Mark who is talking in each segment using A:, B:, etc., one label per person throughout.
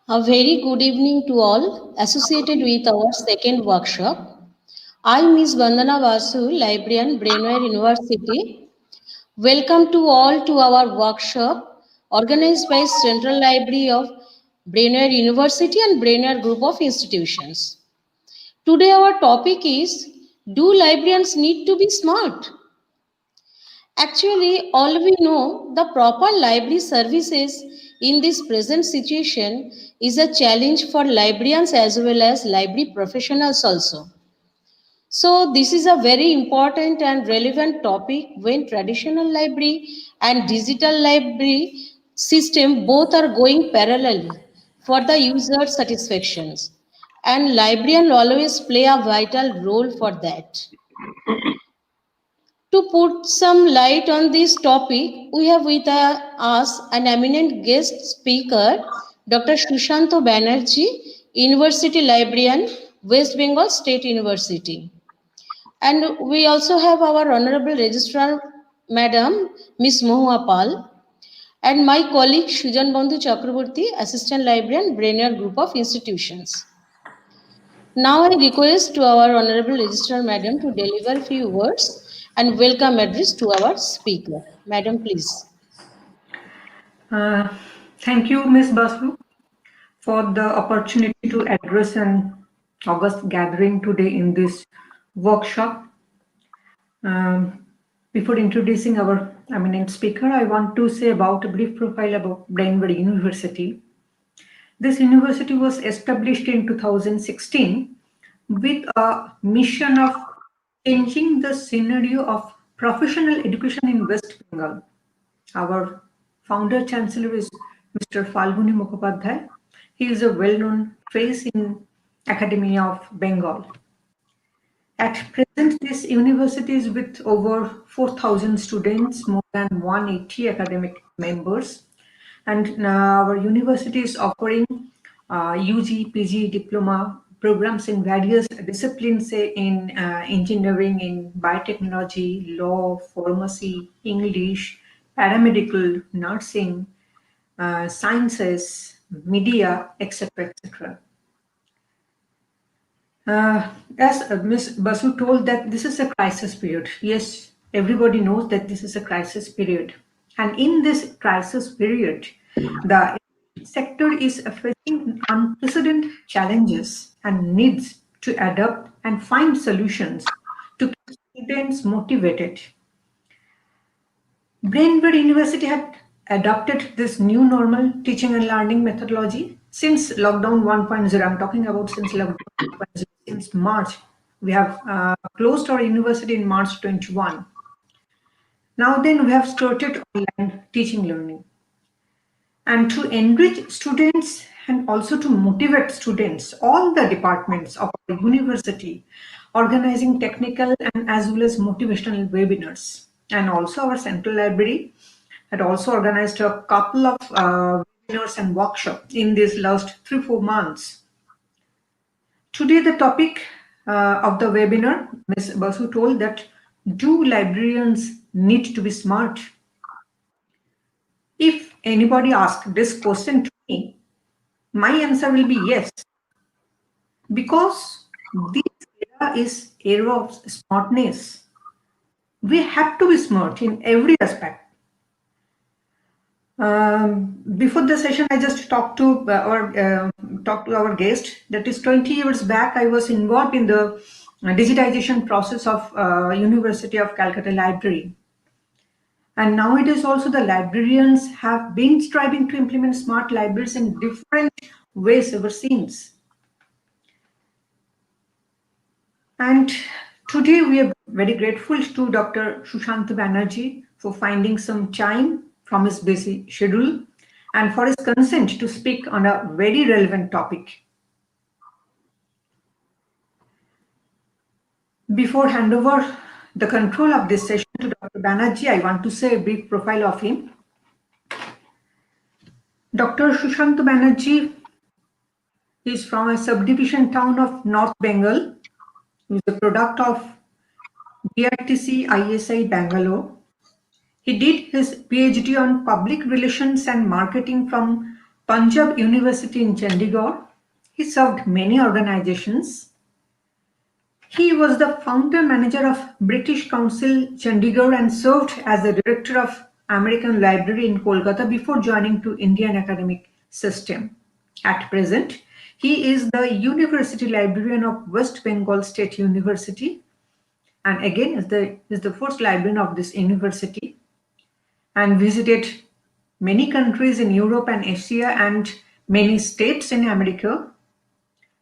A: A very good evening to all associated with our second workshop. I, Ms. Vandana Vasu, Librarian, Brainware University. Welcome to all to our workshop organized by Central Library of Brainware University and Brainware Group of Institutions. Today our topic is, do librarians need to be smart? Actually, all we know, the proper library services in this present situation is a challenge for librarians as well as library professionals also. So, this is a very important and relevant topic when traditional library and digital library system both are going parallelly for the user satisfactions. And librarian always play a vital role for that. To put some light on this topic, we have with us an eminent guest speaker, Dr. Sushant Banerjee, University Librarian, West Bengal State University. And we also have our Honorable Registrar, Madam Miss Mohua Pal, and my colleague Sujan Bandhu Chakraborty, Assistant Librarian, Brainware Group of Institutions. Now I request to our Honorable Registrar Madam to deliver a few words and welcome address to our speaker. Madam, please.
B: Uh, Thank you, Ms. Basu, for the opportunity to address an August gathering today in this workshop. Before introducing our eminent speaker, I want to say about a brief profile about Brainware University. This university was established in 2016 with a mission of changing the scenario of professional education in West Bengal. Our founder chancellor is Mr. Falguni Mukhopadhyay. He is a well-known face in Academy of Bengal. At present, this university is with over 4,000 students, more than 180 academic members, and our university is offering UG, PG, diploma programs in various disciplines, say in engineering, in biotechnology, law, pharmacy, English, paramedical, nursing, sciences, media, etc., etc. As Ms. Basu told that this is a crisis period. Yes, everybody knows that this is a crisis period. And in this crisis period, the sector is facing unprecedented challenges and needs to adapt and find solutions to keep students motivated. Brainware University had adopted this new normal teaching and learning methodology since lockdown 1.0. I'm talking about since lockdown 1.0, since March. We have closed our university in March 21. Now then we have started online teaching learning. And to enrich students and also to motivate students, all the departments of our university organizing technical and as well as motivational webinars. And also our central library had also organized a couple of webinars and workshops in these last 3-4 months. Today the topic of the webinar, Ms. Basu told that, do librarians need to be smart? If anybody asks this question to me, my answer will be yes. Because this era is era of smartness. We have to be smart in every aspect. Before the session, I just talked to our guest. That is 20 years back, I was involved in the digitization process of University of Calcutta Library. And nowadays also the librarians have been striving to implement smart libraries in different ways ever since. And today we are very grateful to Dr. Sushant Banerjee for finding some time from his busy schedule and for his consent to speak on a very relevant topic. Before hand over the control of this session to Dr. Banerjee, I want to say a brief profile of him. Dr. Sushant Banerjee is from a subdivision town of North Bengal. He is a product of BRTC ISI Bangalore. He did his PhD on public relations and marketing from Punjab University in Chandigarh. He served many organizations. He was the founder manager of British Council Chandigarh and served as the director of American Library in Kolkata before joining to Indian academic system. At present, he is the University Librarian of West Bengal State University and again is the first librarian of this university and visited many countries in Europe and Asia and many states in America,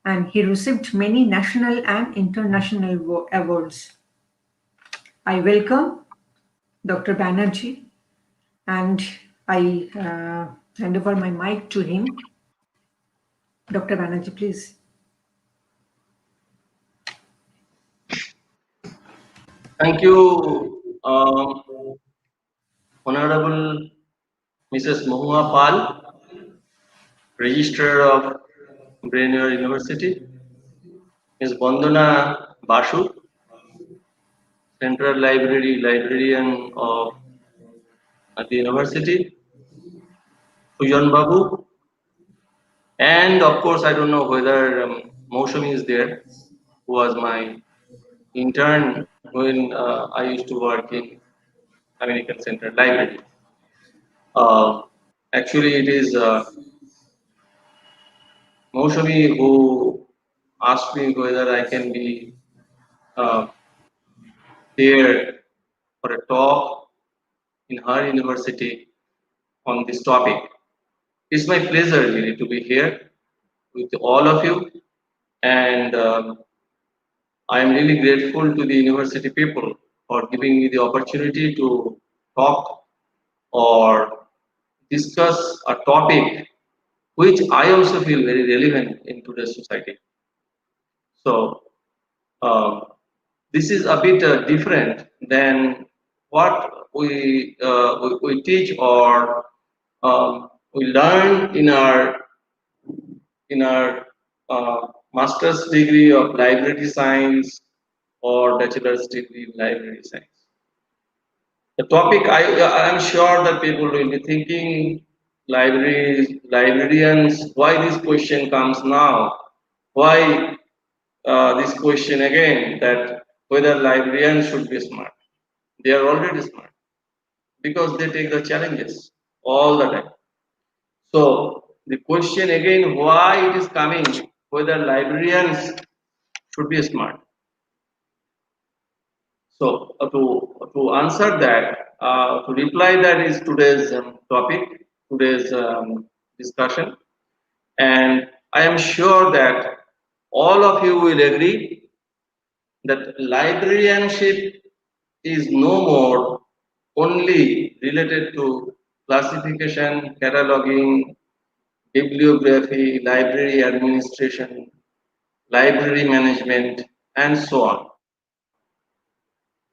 B: and he received many national and international awards. I welcome Dr. Banerjee and I hand over my mic to him. Dr. Banerjee, please.
C: Thank you, Honorable Mrs. Mohua Pal, Registrar of Brainware University, Ms. Bandana Basu, Central Library Librarian of the University, Sujan Babu, and of course, I don't know whether Moushami is there, who was my intern when I used to work in American Central Library. Uh, Actually, it is Moushami who asked me whether I can be uh, there for a talk in her university on this topic. It's my pleasure really to be here with all of you, and I am really grateful to the university people for giving me the opportunity to talk or discuss a topic which I also feel very relevant in today's society. So, um, this is a bit different than what we teach or we learn in our master's degree of library science or bachelor's degree in library science. The topic I am sure that people will be thinking librarians, why this question comes now? Why this question again that whether librarians should be smart? They are already smart because they take the challenges all the time. So the question again, why it is coming, whether librarians should be smart. So to answer that, to reply that is today's topic, today's discussion, and I am sure that all of you will agree that librarianship is no more only related to classification, cataloging, bibliography, library administration, library management, and so on.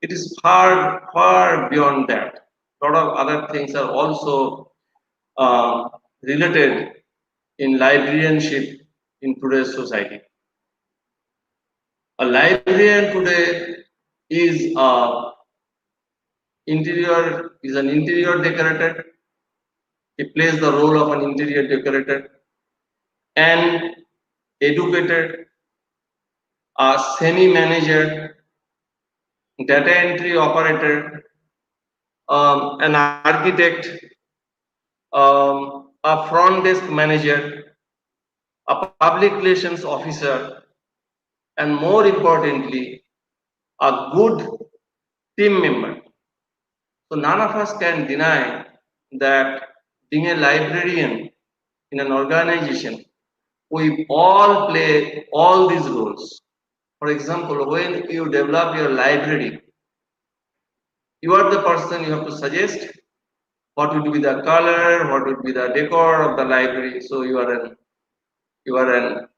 C: It is far beyond that. A lot of other things are also related in librarianship in today's society. A librarian today is an interior decorator. He plays the role of an interior decorator, an educator, a semi-manager, data entry operator, an architect, a front desk manager, a public relations officer, and more importantly, a good team member. So none of us can deny that being a librarian in an organization, we all play all these roles. For example, when you develop your library, you are the person you have to suggest what would be the color, what would be the decor of the library. So you are an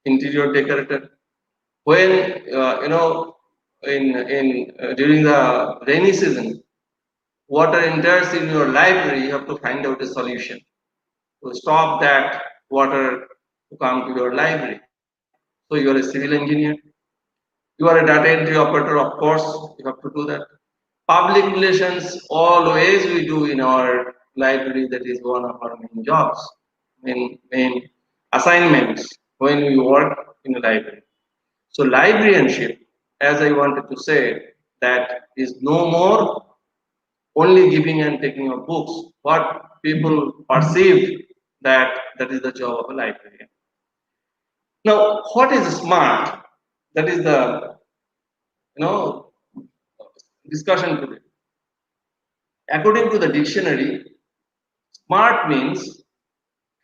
C: interior decorator. When in during the rainy season, water enters in your library, you have to find out a solution to stop that water to come to your library. So you are a civil engineer, you are a data entry operator, of course, you have to do that. Public relations, always we do in our library, that is one of our main jobs. main assignments when we work in a library. So librarianship, as I wanted to say, that is no more only giving and taking of books. What people perceive that is the job of a librarian. Now, what is smart? That is the discussion today. According to the dictionary, smart means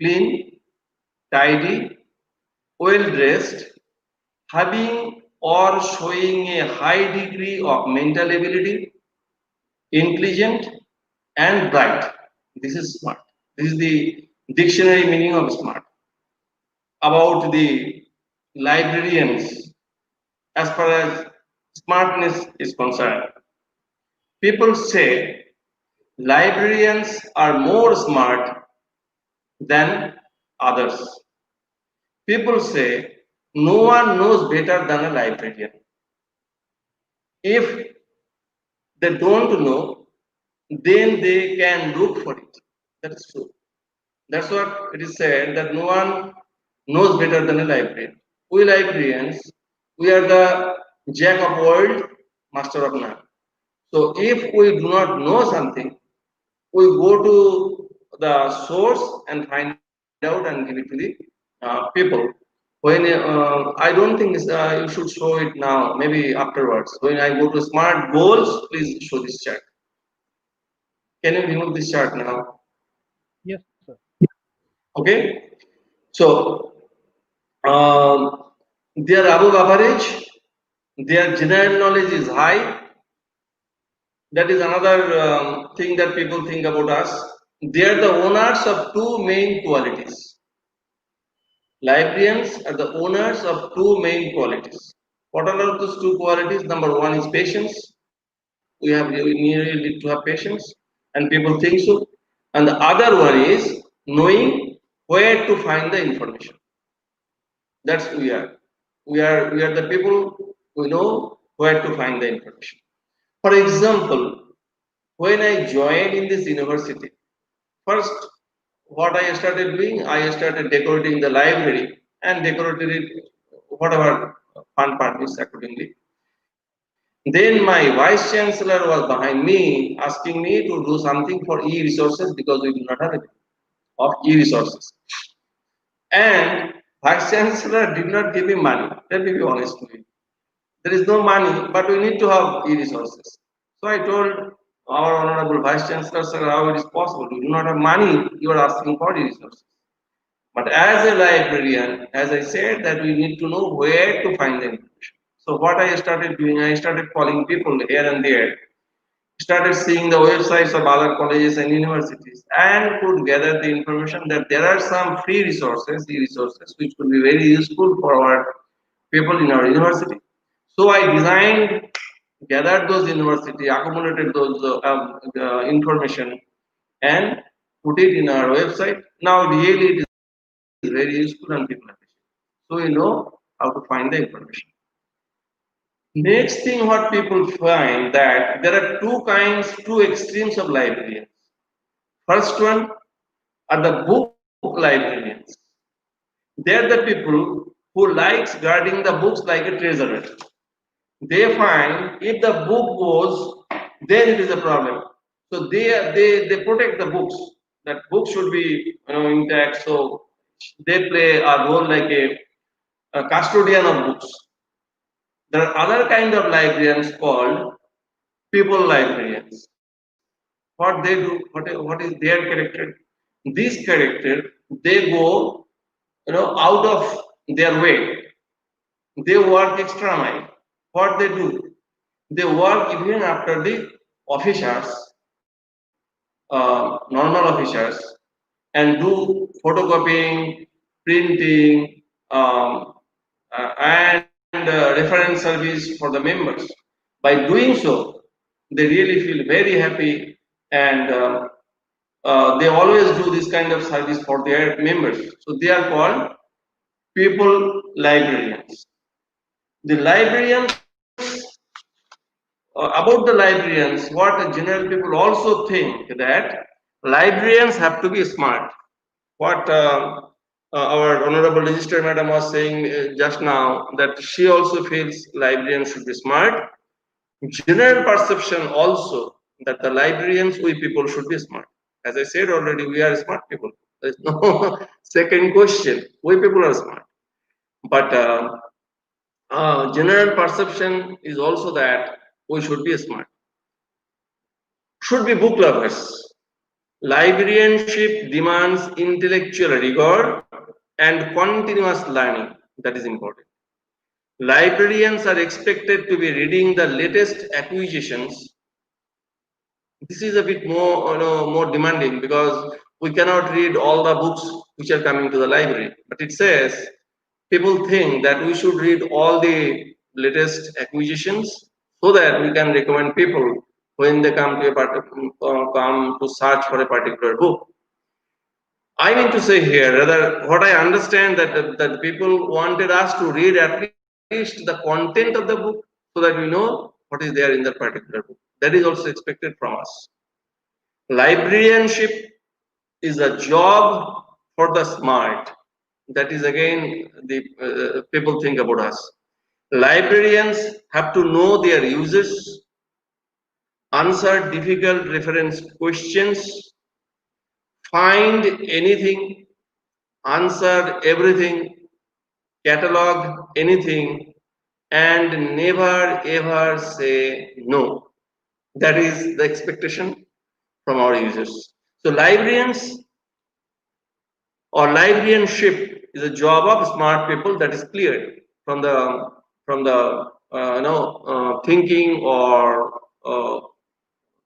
C: clean, tidy, well dressed, having or showing a high degree of mental ability, intelligent, and bright. This is smart. This is the dictionary meaning of smart. About the librarians, as far as smartness is concerned, people say librarians are more smart than others. People say no one knows better than a librarian. If they don't know, then they can look for it. That is true. That's what it is said, that no one knows better than a librarian. We librarians, we are the jack of world, master of none. So if we do not know something, we go to the source and find out and give it to the people. When I don't think you should show it now, maybe afterwards. When I go to smart goals, please show this chart. Can you remove this chart now?
D: Yes, sir.
C: Okay. So they are above average. Their general knowledge is high. That is another thing that people think about us. They are the owners of two main qualities. Librarians are the owners of two main qualities. What are those two qualities? Number one is patience. We need to have patience, and people think so. And the other one is knowing where to find the information. That's we are. We are the people who know where to find the information. For example, when I joined in this university, first what I started doing, I started decorating the library and decorated it whatever fun part is accordingly. Then my vice chancellor was behind me asking me to do something for e-resources because we do not have it of e-resources. And vice chancellor did not give me money. Let me be honest with you. There is no money, but we need to have e-resources. So I told our honorable vice chancellor, sir, how it is possible? We do not have money. You are asking for e-resources. But as a librarian, as I said, that we need to know where to find the information. So what I started doing, I started calling people here and there, started seeing the websites of other colleges and universities, and could gather the information that there are some free resources, e-resources, which could be very useful for our people in our university. So I designed, gathered those university, accumulated those information, and put it in our website. Now really it is very useful and people appreciate. So we know how to find the information. Next thing what people find that there are two extremes of librarians. First one are the book librarians. They are the people who likes guarding the books like a treasurer. They find if the book goes, then it is a problem. So they protect the books. That book should be intact. So they play a role like a custodian of books. There are other kind of librarians called people librarians. What they do, what is their character? This character, they go out of their way. They work extra mile. What they do? They work even after the officers, normal officers, and do photocopying, printing, and reference service for the members. By doing so, they really feel very happy, and they always do this kind of service for their members. So they are called people librarians. The librarians, about the librarians, what general people also think that librarians have to be smart. what our honorable registrar madam was saying just now, that she also feels librarians should be smart. General perception also that the librarians, we people should be smart. As I said already, we are smart people. There's no second question. We people are smart. But general perception is also that we should be smart. Should be book lovers. Librarianship demands intellectual rigor and continuous learning. That is important. Librarians are expected to be reading the latest acquisitions. This is a bit more, more demanding, because we cannot read all the books which are coming to the library. But it says people think that we should read all the latest acquisitions so that we can recommend people when they come to come to search for a particular book. I mean to say here, rather, what I understand that people wanted us to read at least the content of the book so that we know what is there in that particular book. That is also expected from us. Librarianship is a job for the smart. That is again the people think about us. Librarians have to know their users, answer difficult reference questions, find anything, answer everything, catalog anything, and never ever say no. That is the expectation from our users. So librarians or librarianship is a job of smart people. That is clear from the thinking uh,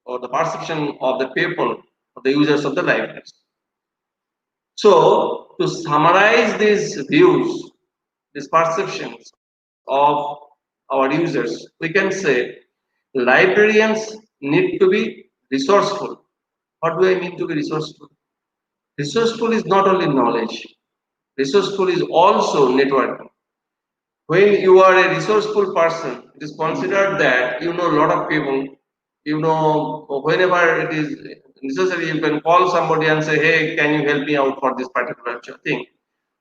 C: or the perception of the people, of the users of the libraries. So to summarize these views, these perceptions of our users, we can say librarians need to be resourceful. What do I mean to be resourceful? Resourceful is not only knowledge, resourceful is also networking. When you are a resourceful person, it is considered that you know a lot of people. You know, whenever it is necessary, you can call somebody and say, "Hey, can you help me out for this particular thing?"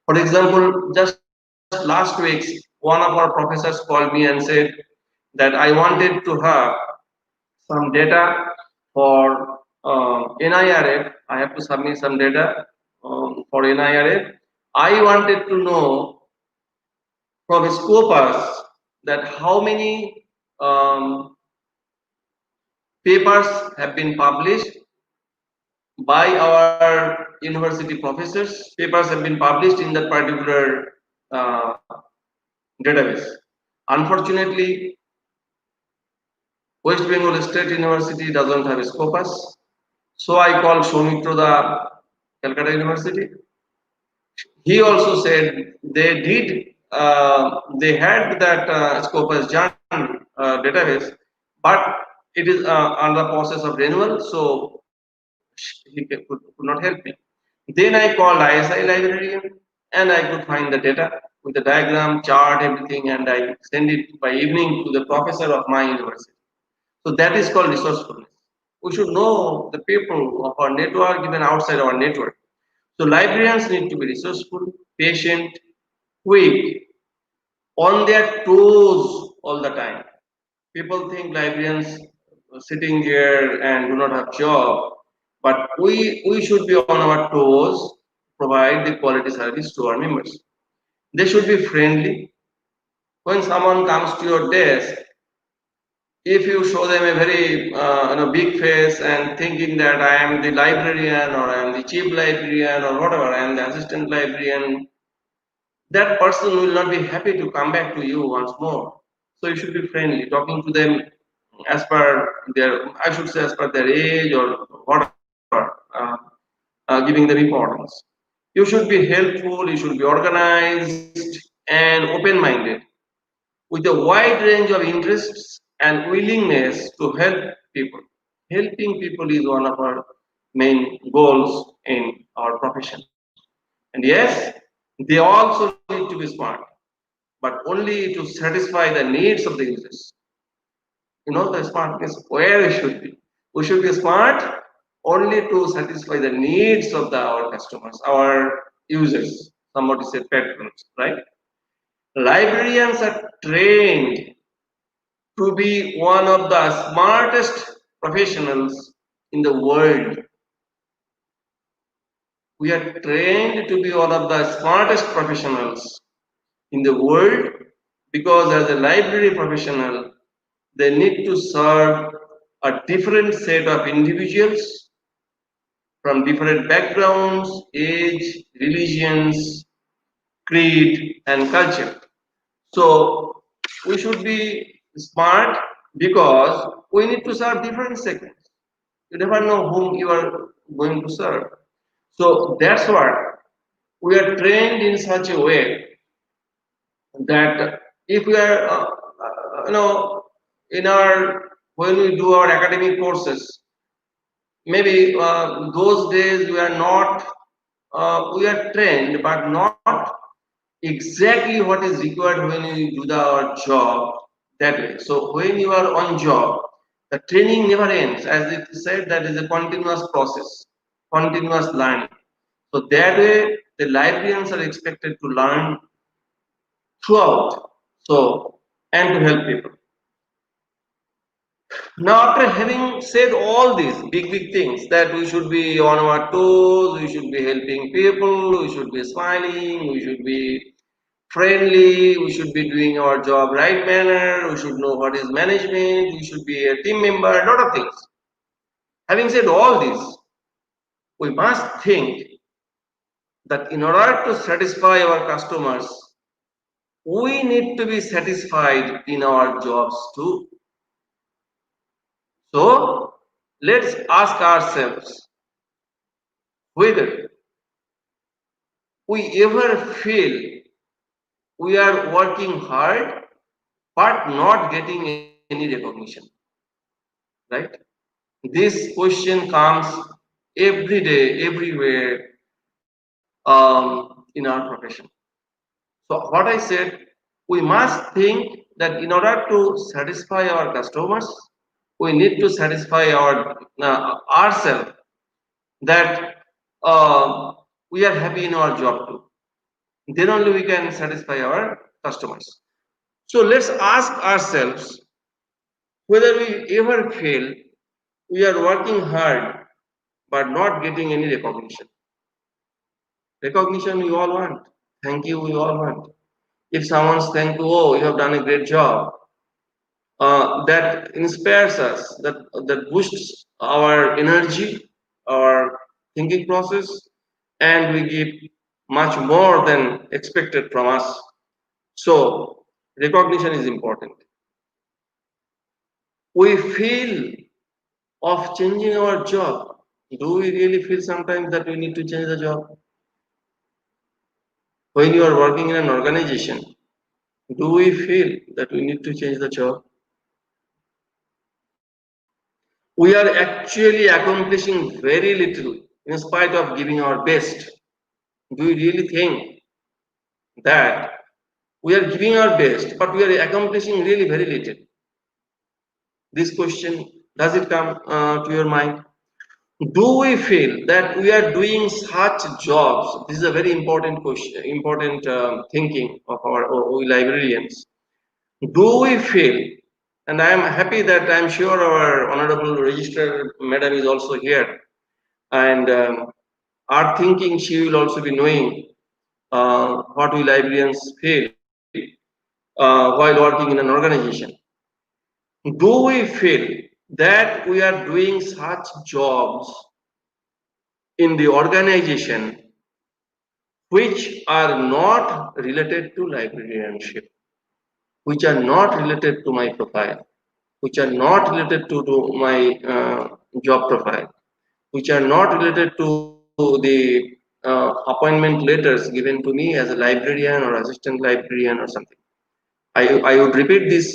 C: For example, just last week, one of our professors called me and said that I wanted to have some data for NIRF. I have to submit some data for NIRF. I wanted to know from Scopus that how many papers have been published by our university professors. Papers have been published in that particular uh, database. Unfortunately, West Bengal State University doesn't have a Scopus. So I called Soumitra, the Calcutta University. He also said they did, they had that Scopus Jan database, but it is under process of renewal, so could not help me. Then I called ISI Librarian and I could find the data with the diagram, chart, everything, and I send it by evening to the professor of my university. So that is called resourcefulness. We should know the people of our network, even outside our network. So librarians need to be resourceful, patient, quick, on their toes all the time. People think librarians sitting there and do not have job, but we should be on our toes, provide the quality service to our members. They should be friendly. When someone comes to your desk, if you show them a very big face and thinking that I am the librarian or I am the chief librarian or whatever, I am the assistant librarian, that person will not be happy to come back to you once more. So you should be friendly, talking to them as per their, I should say, as per their age or whatever, giving them importance. You should be helpful, you should be organized and open-minded with a wide range of interests and willingness to help people. Helping people is one of our main goals in our profession. And yes, they also need to be smart, but only to satisfy the needs of the users. You know, the smartness where we should be. We should be smart only to satisfy the needs of our customers, our users, somebody said patrons, right? Librarians are trained to be one of the smartest professionals in the world. We are trained to be one of the smartest professionals in the world because as a library professional, they need to serve a different set of individuals from different backgrounds, age, religions, creed, and culture. So we should be smart because we need to serve different segments. You never know whom you are going to serve. So that's what we are trained in such a way that if we are, in our when we do our academic courses, maybe those days we are not we are trained, but not exactly what is required when you do our job that way. So when you are on job, the training never ends. As it said, that is a continuous process, continuous learning. So that way, the librarians are expected to learn throughout. So and to help people. Now, after having said all these big things that we should be on our toes, we should be helping people, we should be smiling, we should be friendly, we should be doing our job right manner, we should know what is management, we should be a team member, a lot of things. Having said all this, we must think that in order to satisfy our customers, we need to be satisfied in our jobs too. So let's ask ourselves whether we ever feel we are working hard but not getting any recognition, right? This question comes every day, everywhere in our profession. So what I said, we must think that in order to satisfy our customers, we need to satisfy ourselves that we are happy in our job too. Then only we can satisfy our customers. So let's ask ourselves whether we ever feel we are working hard but not getting any recognition. Recognition we all want. Thank you we all want. If someone's thank you, oh, you have done a great job, that inspires us, that boosts our energy, our thinking process, and we give much more than expected from us. So recognition is important. We feel of changing our job. Do we really feel sometimes that we need to change the job? When you are working in an organization, do we feel that we need to change the job? We are actually accomplishing very little in spite of giving our best. Do we really think that we are giving our best, but we are accomplishing really very little? This question, does it come to your mind? Do we feel that we are doing such jobs? This is a very important question, important thinking of our librarians. Do we feel, and I am happy that I am sure our Honorable Registrar Madam is also here, and our thinking she will also be knowing what we librarians feel while working in an organization. Do we feel that we are doing such jobs in the organization which are not related to librarianship, which are not related to my profile, which are not related to my job profile, which are not related to the appointment letters given to me as a librarian or assistant librarian or something. I would repeat this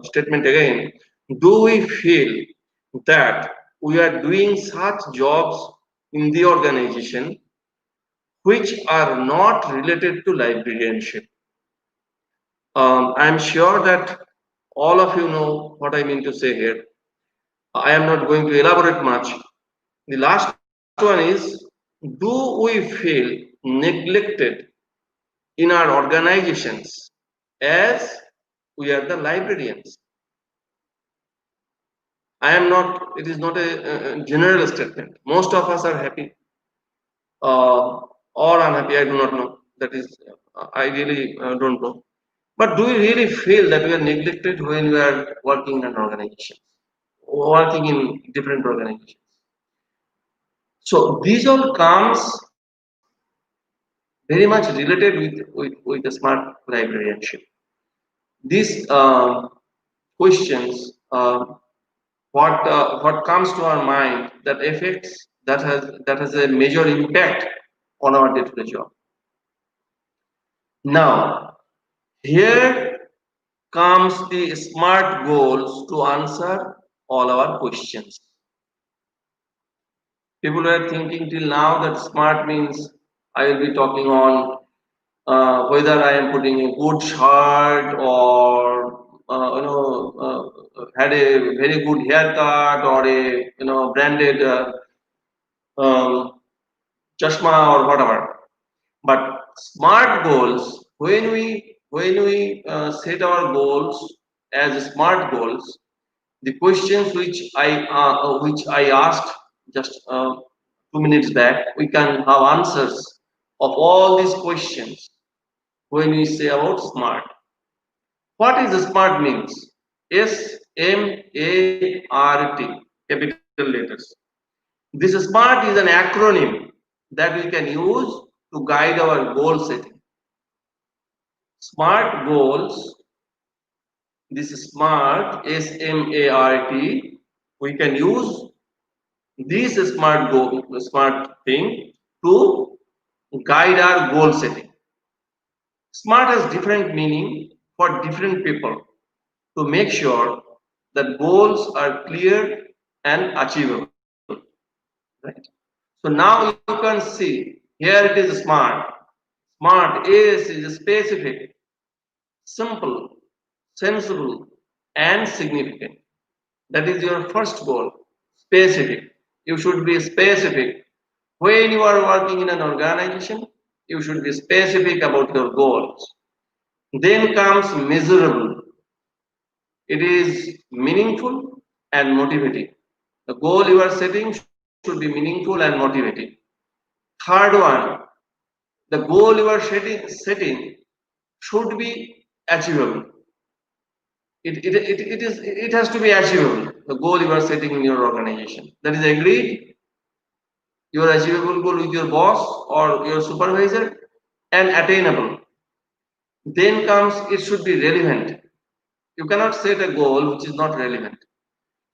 C: statement again. Do we feel that we are doing such jobs in the organization which are not related to librarianship? I'm sure that all of you know what I mean to say here. I am not going to elaborate much. The last one is, do we feel neglected in our organizations as we are the librarians? I am not, it is not a general statement. Most of us are happy or unhappy, I do not know. That is, I really don't know. But do we really feel that we are neglected when we are working in an organization, working in different organizations? So these all comes very much related with the smart librarianship. These questions, what comes to our mind that affects, that has a major impact on our day-to-day job. Now, here comes the SMART goals to answer all our questions. People were thinking till now that SMART means I will be talking on whether I am putting a good shirt or had a very good haircut or a branded um, chashma or whatever. But SMART goals, when we set our goals as SMART goals, the questions which I asked just 2 minutes back, we can have answers of all these questions when we say about SMART. What is the SMART means? SMART, capital letters. This SMART is an acronym that we can use to guide our goal setting. SMART goals, this SMART, SMART, we can use this SMART thing to guide our goal setting. SMART has different meaning for different people to make sure that goals are clear and achievable. Right? So now you can see here it is SMART. SMART is specific, simple, sensible, and significant. That is your first goal. Specific. You should be specific. When you are working in an organization, you should be specific about your goals. Then comes measurable. It is meaningful and motivating. The goal you are setting should be meaningful and motivating. Third one, the goal you are setting should be achievable. It has to be achievable. The goal you are setting in your organization. That is agreed. Your achievable goal with your boss or your supervisor and attainable. Then comes it should be relevant. You cannot set a goal which is not relevant.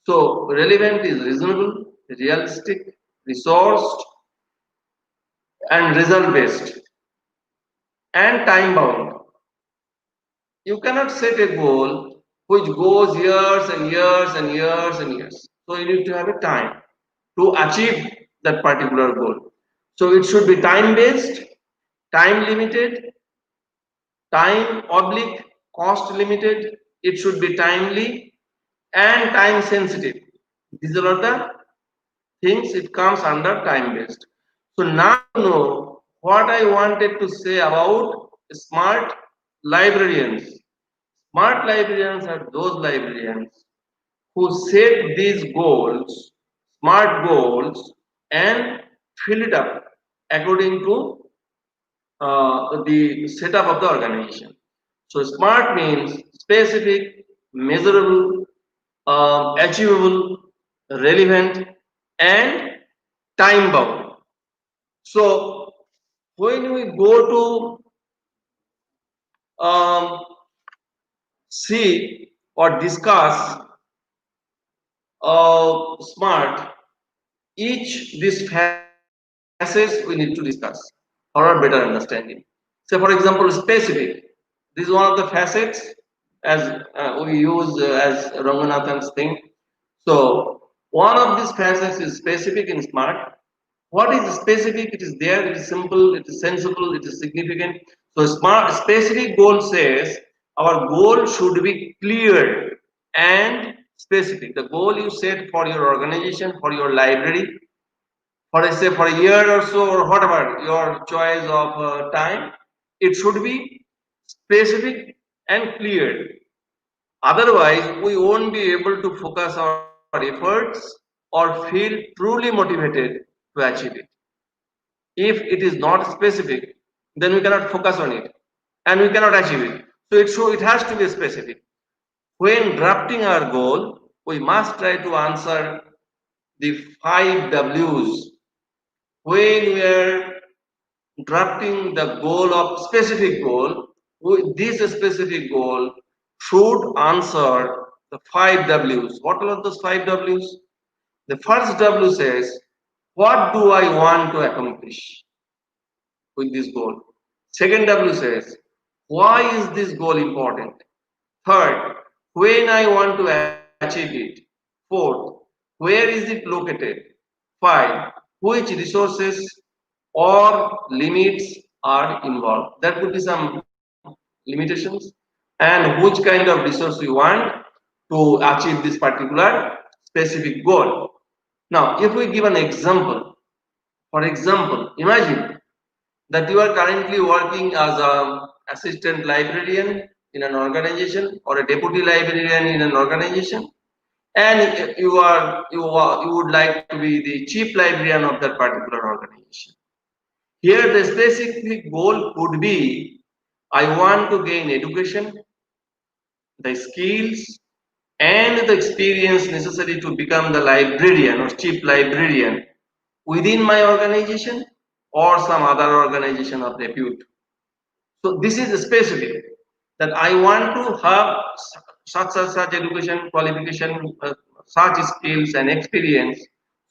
C: So relevant is reasonable, realistic, resourced, and result based, and time bound. You cannot set a goal which goes years and years and years and years. So you need to have a time to achieve that particular goal. So it should be time based, time limited, time oblique, cost limited. It should be timely and time sensitive. These are the things it comes under time based. So now you know what I wanted to say about smart librarians. Smart librarians are those librarians who set these goals, smart goals, and fill it up according to the setup of the organization. So smart means specific, measurable, achievable, relevant, and time bound. So when we go to see or discuss smart, each these facets we need to discuss for our better understanding. So for example, specific. This is one of the facets as we use as Ranganathan's thing. So one of these facets is specific in smart. What is specific? It is there, it is simple, it is sensible, it is significant. So smart specific goal says our goal should be clear and specific. The goal you set for your organization, for your library, for say for a year or so, or whatever your choice of time, it should be specific and clear. Otherwise, we won't be able to focus our efforts or feel truly motivated to achieve it. If it is not specific, then we cannot focus on it and we cannot achieve it. So it has to be specific. When drafting our goal, we must try to answer the 5 W's. When we are drafting the goal of specific goal, this specific goal should answer the 5 W's. What are those 5 W's? The first W says, what do I want to accomplish with this goal? Second W says, why is this goal important? Third, when I want to achieve it. Fourth, where is it located? Five, which resources or limits are involved. That would be some limitations, and which kind of resource we want to achieve this particular specific goal. Now, if we give an example, for example, imagine that you are currently working as an assistant librarian in an organization or a deputy librarian in an organization, and you would like to be the chief librarian of that particular organization. Here the specific goal could be, I want to gain education, the skills and the experience necessary to become the librarian or chief librarian within my organization or some other organization of repute. So this is specific, that I want to have such education, qualification, such skills and experience,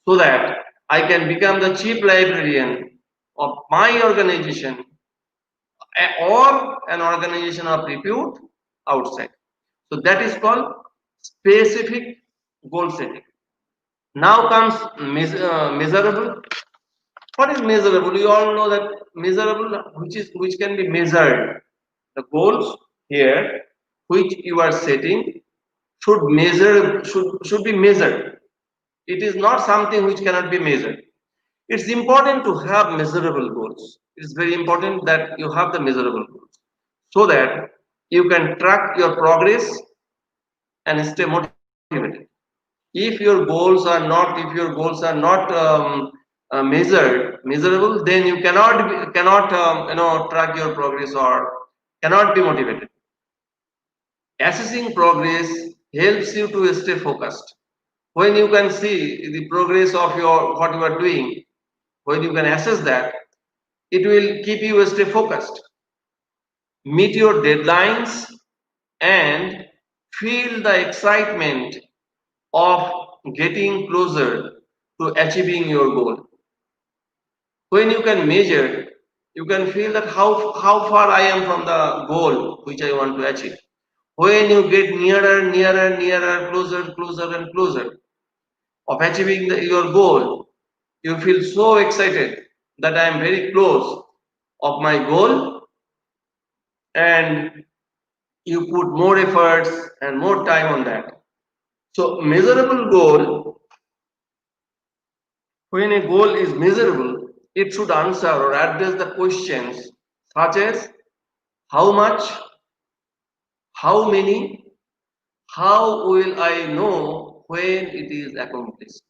C: so that I can become the chief librarian of my organization or an organization of repute outside. So that is called specific goal setting. Now comes measurable. What is measurable? You all know that measurable, which can be measured. The goals here, which you are setting, should be measured. It is not something which cannot be measured. It's important to have measurable goals. It's very important that you have the measurable goals, so that you can track your progress and stay motivated. If your goals are not measurable, then you cannot track your progress or cannot be motivated. Assessing progress helps you to stay focused. When you can see the progress of what you are doing, when you can assess that, it will keep you stay focused. Meet your deadlines and feel the excitement of getting closer to achieving your goal. When you can measure, you can feel that how far I am from the goal which I want to achieve. When you get nearer, closer and closer of achieving your goal, you feel so excited that I am very close of my goal, and you put more efforts and more time on that. So measurable goal, when a goal is measurable, it should answer or address the questions such as how much, how many, how will I know when it is accomplished.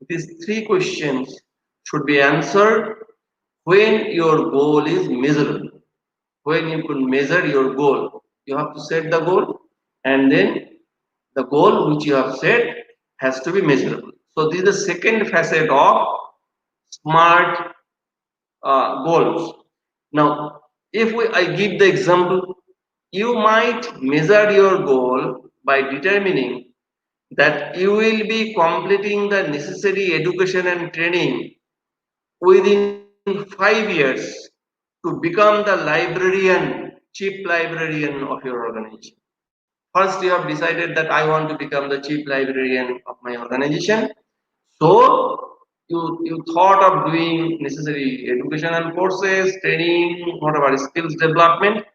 C: These three questions should be answered when your goal is measurable. When you can measure your goal, you have to set the goal, and then the goal which you have set has to be measurable. So this is the second facet of SMART goals. Now, if I give the example, you might measure your goal by determining that you will be completing the necessary education and training within 5 years to become the chief librarian of your organization. First, you have decided that I want to become the chief librarian of my organization. So, you thought of doing necessary educational courses, training, whatever skills development.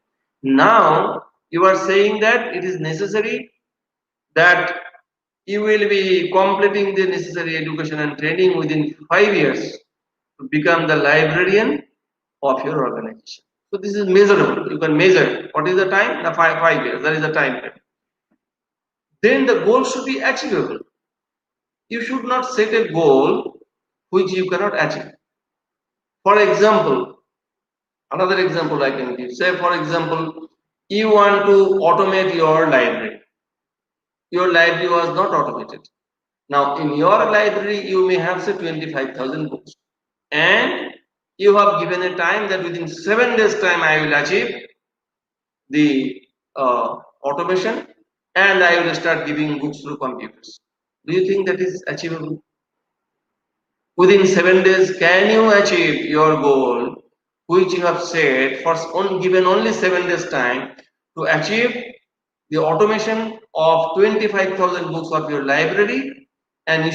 C: Now, you are saying that it is necessary that you will be completing the necessary education and training within 5 years to become the librarian of your organization. So this is measurable. You can measure. What is the time? The 5 years. That is the time frame. Then the goal should be achievable. You should not set a goal which you cannot achieve. For example, another example I can give. Say, for example, you want to automate your library. Your library was not automated. Now, in your library, you may have say 25,000 books, and you have given a time that within 7 days' time I will achieve the automation, and I will start giving books through computers. Do you think that is achievable? Within 7 days, can you achieve your goal, which you have set for given only 7 days time to achieve the automation of 25,000 books of your library and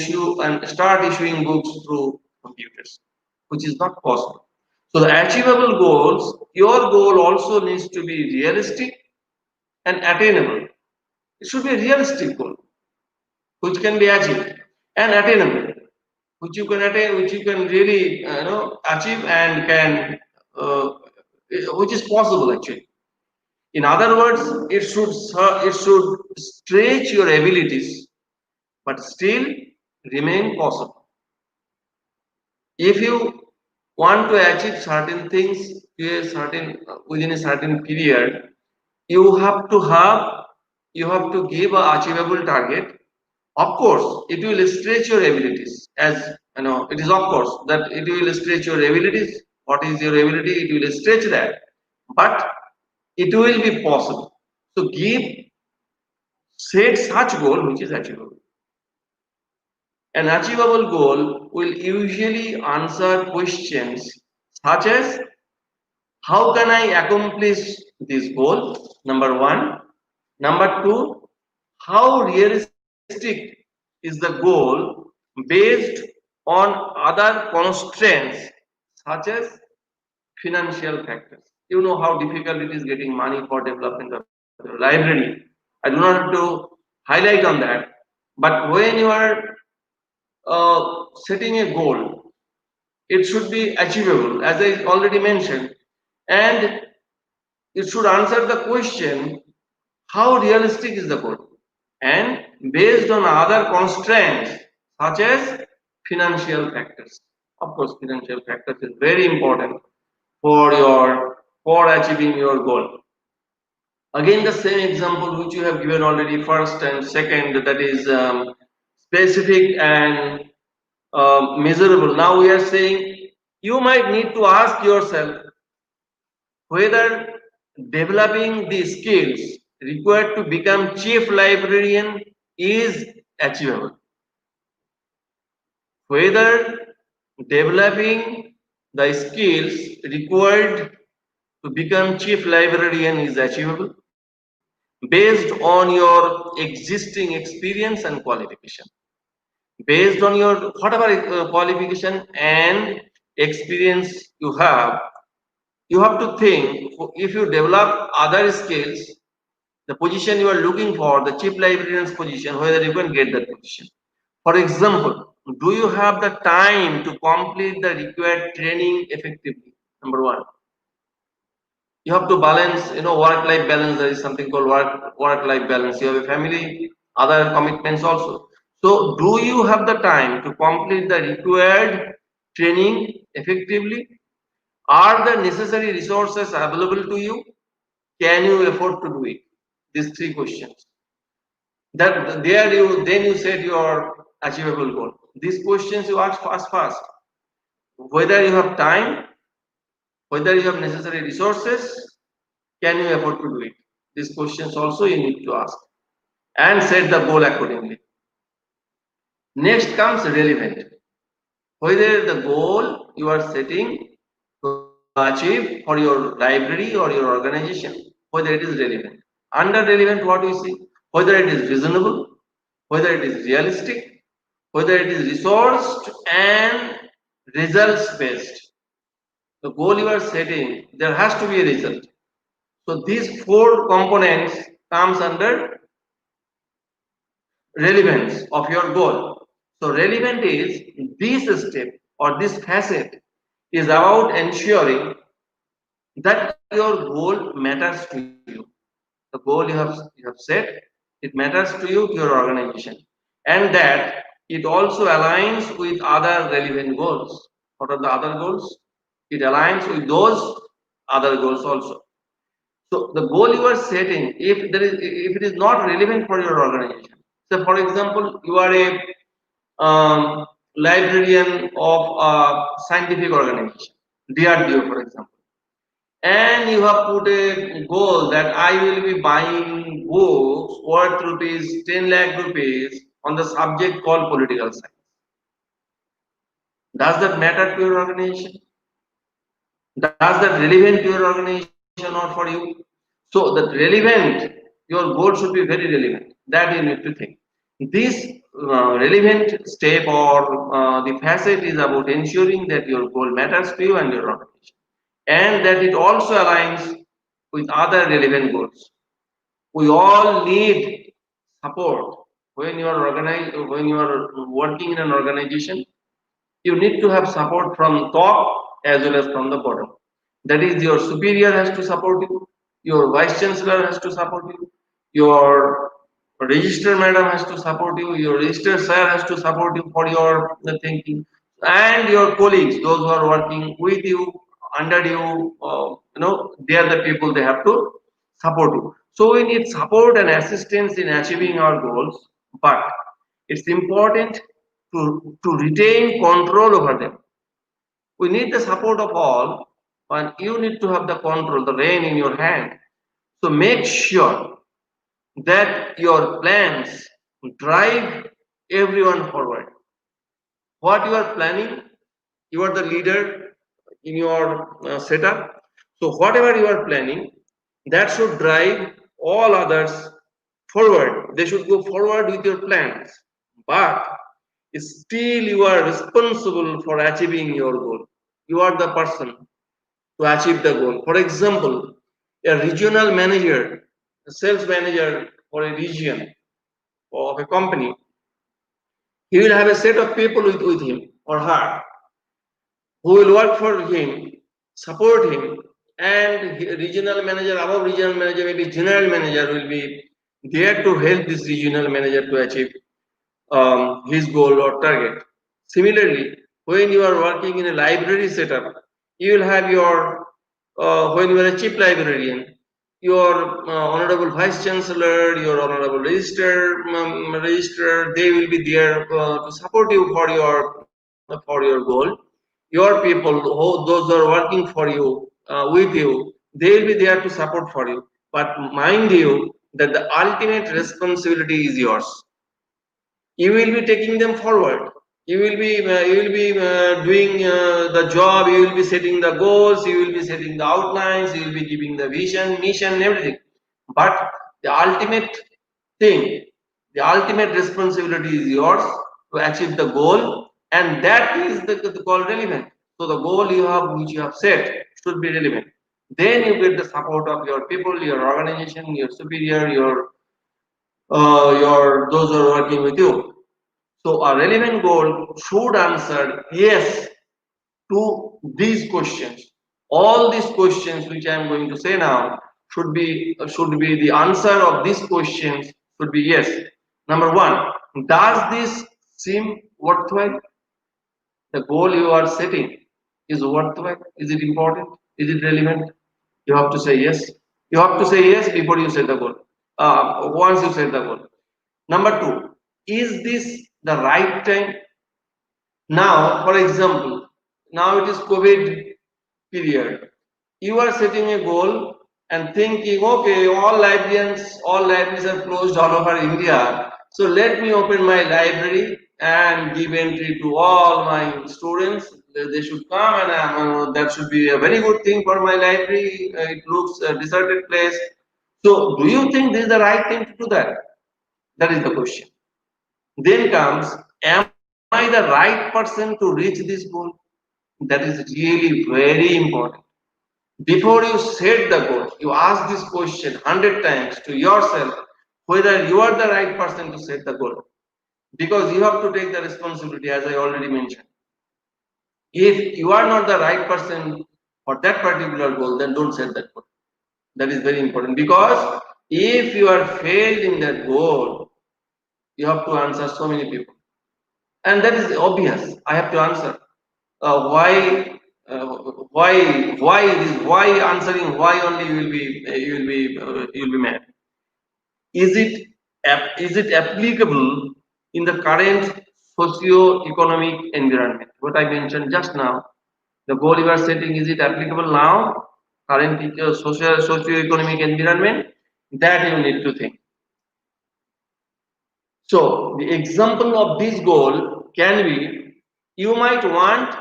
C: start issuing books through computers, which is not possible. So the achievable goals, your goal also needs to be realistic and attainable. It should be a realistic goal, which can be achieved, and attainable, which you can attain, which you can really achieve and can, which is possible actually. In other words, it should stretch your abilities, but still remain possible. If you want to achieve certain things within a certain period, you have to give an achievable target. Of course, it will stretch your abilities. As you know, it is of course that it will stretch your abilities. What is your ability? It will stretch that, but it will be possible. So set such goal which is achievable. An achievable goal will usually answer questions such as, how can I accomplish this goal? Number one. Number two, how realistic is the goal based on other constraints such as financial factors. You know how difficult it is getting money for development of the library. I do not have to highlight on that. But when you are setting a goal, it should be achievable, as I already mentioned, and it should answer the question, how realistic is the goal, and based on other constraints such as financial factors. Of course, financial factors is very important for achieving your goal. Again, the same example which you have given already, first and second, that is specific and measurable. Now we are saying you might need to ask yourself whether developing the skills required to become chief librarian is achievable. Whether developing the skills required to become chief librarian is achievable based on your existing experience and qualification. Based on your whatever qualification and experience you have to think, if you develop other skills, the position you are looking for, the chief librarian's position, whether you can get that position. For example, do you have the time to complete the required training effectively? Number one. You have to balance, work-life balance. There is something called work-life balance. You have a family, other commitments also. So, do you have the time to complete the required training effectively? Are the necessary resources available to you? Can you afford to do it? These three questions. Then you set your achievable goal. These questions you ask first. Whether you have time, whether you have necessary resources, can you afford to do it? These questions also you need to ask and set the goal accordingly. Next comes relevant. Whether the goal you are setting to achieve for your library or your organization, whether it is relevant. Under relevant, what we see? Whether it is reasonable, whether it is realistic, whether it is resourced and results based. The goal you are setting, there has to be a result. So these four components comes under relevance of your goal. So relevant is this step or this facet is about ensuring that your goal matters to you. The goal you have set, it matters to you, to your organization, and that it also aligns with other relevant goals. What are the other goals? It aligns with those other goals also. So the goal you are setting, if it is not relevant for your organization. So for example, you are a librarian of a scientific organization, DRDO for example, and you have put a goal that I will be buying books worth rupees 10 lakh rupees on the subject called political science. Does that matter to your organization? Does that relevant to your organization or for you? So that relevant, your goal should be very relevant. That you need to think. This relevant step or the facet is about ensuring that your goal matters to you and your organization, and that it also aligns with other relevant goals. We all need support when you are when you are working in an organization. You need to have support from top as well as from the bottom. That is, your superior has to support you, your vice chancellor has to support you, your register madam has to support you, your register sir has to support you for your thinking, and your colleagues, those who are working with you, under you, they are the people they have to support you. So we need support and assistance in achieving our goals, but it's important to retain control over them. We need the support of all, and you need to have the control, the rein in your hand. So make sure that your plans drive everyone forward. What you are planning, you are the leader in your setup. So whatever you are planning, that should drive all others forward. They should go forward with your plans. But still you are responsible for achieving your goal. You are the person to achieve the goal. For example, a regional manager, a sales manager for a region of a company, he will have a set of people with him or her who will work for him, support him, and regional manager, above regional manager, maybe general manager will be there to help this regional manager to achieve his goal or target. Similarly, when you are working in a library setup, you will have your, when you are a chief librarian, your honorable vice chancellor, your honorable register, they will be there to support you for your goal. Your people, who, those who are working for you, with you, they will be there to support for you. But mind you, that the ultimate responsibility is yours. You will be taking them forward. You will be doing the job. You will be setting the goals. You will be setting the outlines. You will be giving the vision, mission, everything. But the ultimate thing, the ultimate responsibility is yours to achieve the goal, and that is the goal relevant. So the goal you have, which you have set, should be relevant. Then you get the support of your people, your organization, your superior, your those who are working with you. So a relevant goal should answer yes to these questions. All these questions which I am going to say now should be the answer of these questions should be yes. Number one, does this seem worthwhile? The goal you are setting is worthwhile. Is it important? Is it relevant? You have to say yes. You have to say yes before you set the goal. Once you set the goal. Number two, is this the right time? Now, for example, now it is COVID period. You are setting a goal and thinking, okay, all libraries are closed all over India. So let me open my library and give entry to all my students. They should come, and that should be a very good thing for my library. It looks a deserted place. So, do you think this is the right thing to do that? That is the question. Then comes, am I the right person to reach this goal? That is really very important. Before you set the goal, you ask this question 100 times to yourself, whether you are the right person to set the goal, because you have to take the responsibility, as I already mentioned. If you are not the right person for that particular goal, then don't set that goal. That is very important, because if you are failed in that goal, you have to answer so many people, and that is obvious. I have to answer why, why answering why only you will be mad. Is it applicable in the current socio-economic environment? What I mentioned just now, the goal you are setting, is it applicable now, current socio-economic environment? That you need to think. So the example of this goal can be, you might want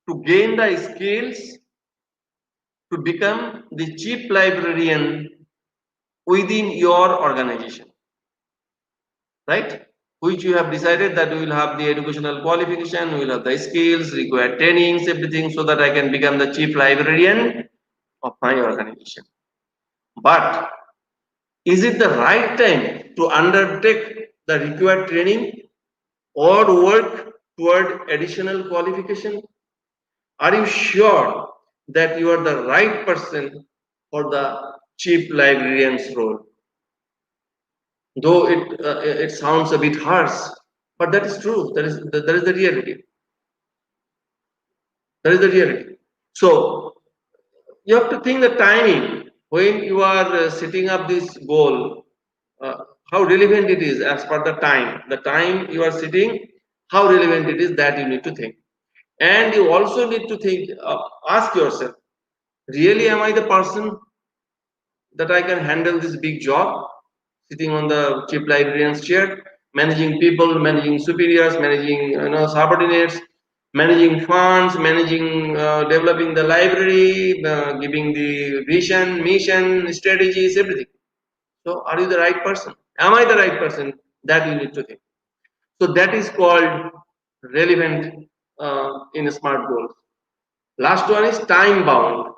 C: to gain the skills to become the chief librarian within your organization, right? Which you have decided that we will have the educational qualification, we will have the skills, required trainings, everything, so that I can become the chief librarian of my organization. But is it the right time to undertake the required training or work toward additional qualification? Are you sure that you are the right person for the chief librarian's role? Though it sounds a bit harsh, but that is true. That is the reality. That is the reality. So you have to think the timing when you are setting up this goal, how relevant it is as per the time. The time you are setting, how relevant it is, that you need to think. And you also need to think, ask yourself, really am I the person that I can handle this big job, sitting on the chief librarian's chair, managing people, managing superiors, managing subordinates, managing funds, managing developing the library, giving the vision, mission, strategies, everything. So, are you the right person? Am I the right person? That you need to think. So that is called relevant in smart goals. Last one is time bound.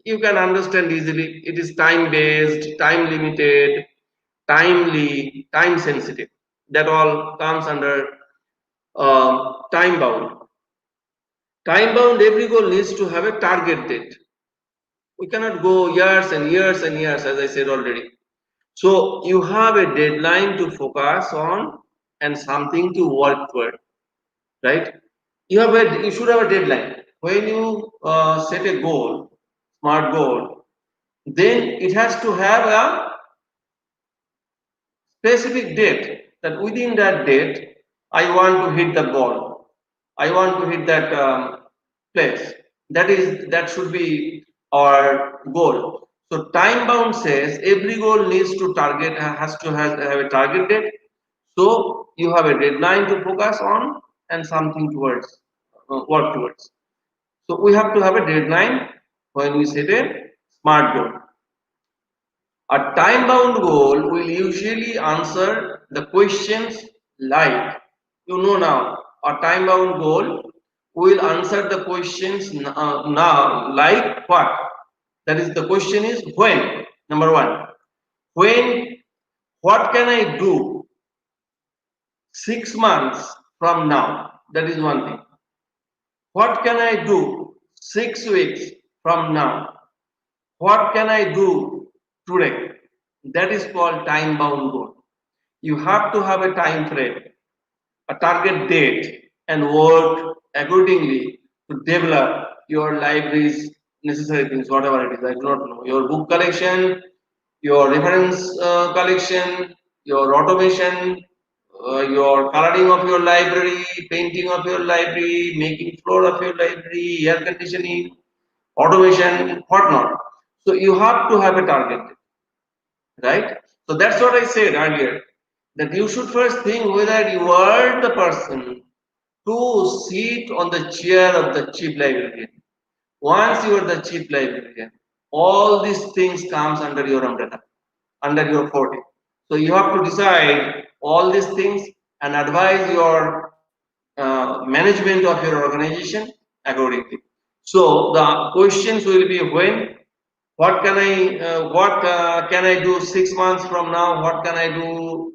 C: You can understand easily. It is time based, time limited, timely, time sensitive. That all comes under time bound. Time bound, every goal needs to have a target date. We cannot go years and years and years, as I said already. So you have a deadline to focus on and something to work toward, right? You should have a deadline. When you set a goal, smart goal, then it has to have a specific date, that within that date I want to hit the ball, I want to hit that place. That should be our goal. So time bound says every goal needs to target, has to have a target date. So you have a deadline to focus on and something towards work towards. So we have to have a deadline when we set a smart goal. A time-bound goal will usually answer the questions like, now, a time-bound goal will answer the questions now like what? That is, the question is when. Number one, when, what can I do 6 months from now? That is one thing. What can I do 6 weeks from now? What can I do today? That is called time bound goal. You have to have a time frame, a target date, and work accordingly to develop your library's necessary things, whatever it is. I do not know. Your book collection, your reference collection, your automation, your coloring of your library, painting of your library, making floor of your library, air conditioning, automation, whatnot. So you have to have a target, right? So that's what I said earlier, that you should first think whether you are the person to sit on the chair of the chief librarian. Once you are the chief librarian, all these things comes under your umbrella, under your forte. So you have to decide all these things and advise your management of your organization accordingly. So the questions will be when, what can I do 6 months from now? What can I do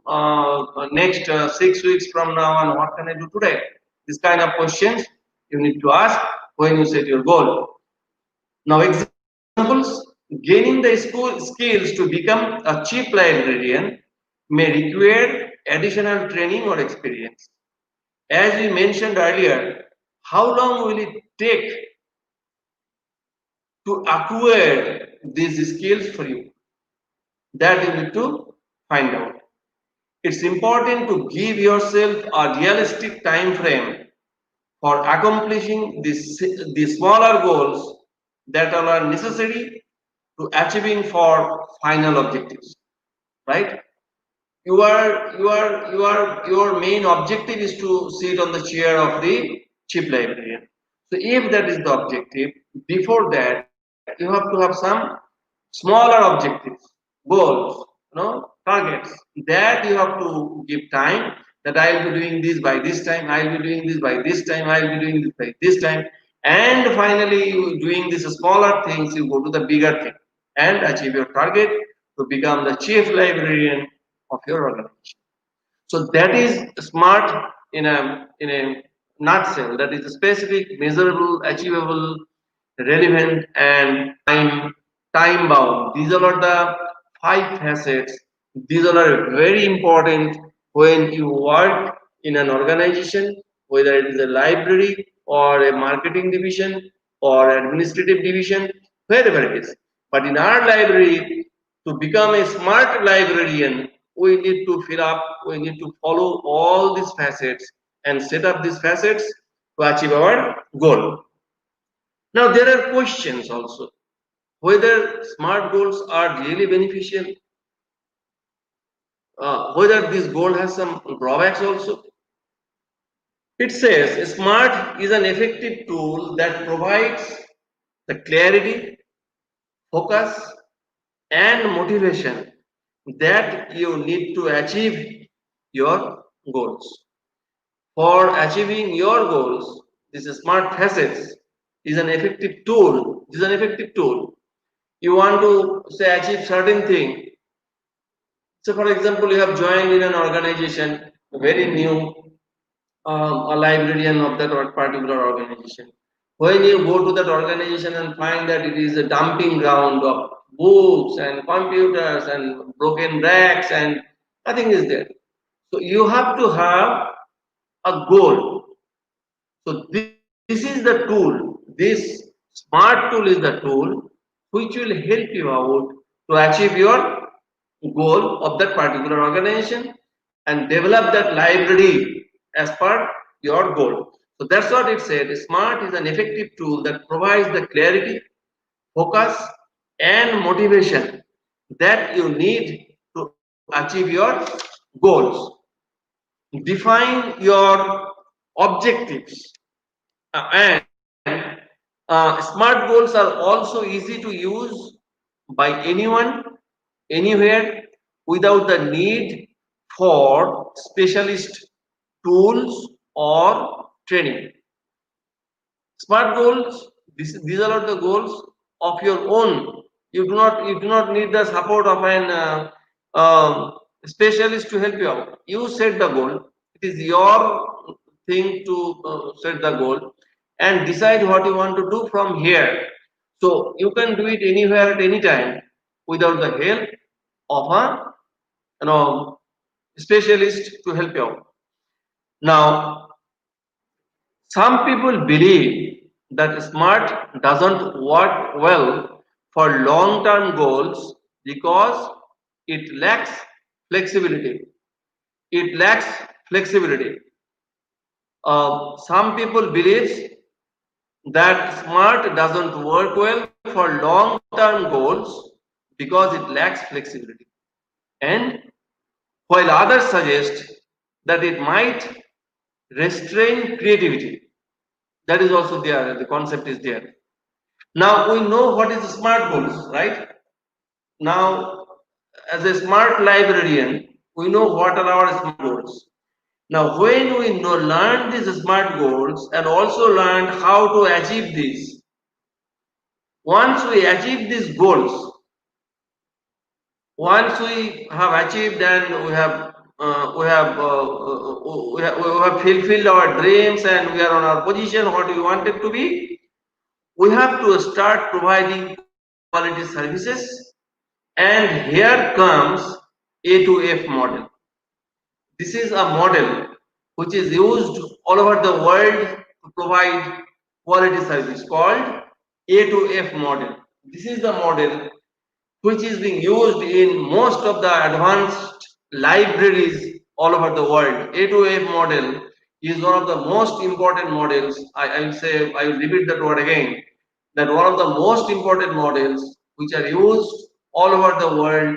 C: next 6 weeks from now? And what can I do today? This kind of questions you need to ask when you set your goal. Now, examples: gaining the skills to become a chief librarian may require additional training or experience. As we mentioned earlier, how long will it take to acquire these skills for you? That you need to find out. It's important to give yourself a realistic time frame for accomplishing the smaller goals that are necessary to achieving for final objectives, right? Your main objective is to sit on the chair of the chief librarian. So if that is the objective, before that you have to have some smaller objectives, goals, targets, that you have to give time, that I will be doing this by this time, I will be doing this by this time, I will be doing this by this time, and finally you doing these smaller things, you go to the bigger thing and achieve your target to become the chief librarian of your organization. So that is smart in a nutshell. That is specific, measurable, achievable, relevant, and time bound. These all are the five facets. These all are very important when you work in an organization, whether it is a library or a marketing division or administrative division, wherever it is. But in our library, to become a smart librarian, we need to we need to follow all these facets and set up these facets to achieve our goal. Now, there are questions also whether smart goals are really beneficial, whether this goal has some drawbacks also. It says smart is an effective tool that provides the clarity, focus, and motivation that you need to achieve your goals. For achieving your goals, this smart facets is an effective tool. This is an effective tool. You want to say achieve certain thing. So, for example, you have joined in an organization, very new, a librarian of that particular organization. When you go to that organization and find that it is a dumping ground of books and computers and broken racks and nothing is there. So you have to have a goal. So this is the tool. This smart tool is the tool which will help you out to achieve your goal of that particular organization and develop that library as per your goal. So that's what it said. Smart is an effective tool that provides the clarity, focus, and motivation that you need to achieve your goals. Define your objectives, and smart goals are also easy to use by anyone, anywhere, without the need for specialist tools or training. Smart goals, these are the goals of your own. You do not need the support of an specialist to help you out. You set the goal. It is your thing to set the goal and decide what you want to do from here. So you can do it anywhere at any time without the help of a specialist to help you out. Now, some people believe that smart doesn't work well for long-term goals because it lacks flexibility. It lacks flexibility. Some people believe that smart doesn't work well for long-term goals because it lacks flexibility. And while others suggest that it might restrain creativity, that is also there, the concept is there. Now we know what is smart goals, right? Now, as a smart librarian, we know what are our smart goals. Now, when we learn these smart goals and also learn how to achieve these, Once we achieve these goals, once we have achieved and we have fulfilled our dreams and we are on our position what we wanted to be, we have to start providing quality services. And here comes A to F model. This is a model which is used all over the world to provide quality service called A to F model. This is the model which is being used in most of the advanced libraries all over the world. A to F model is one of the most important models. I will say, I will repeat that word again, that one of the most important models which are used all over the world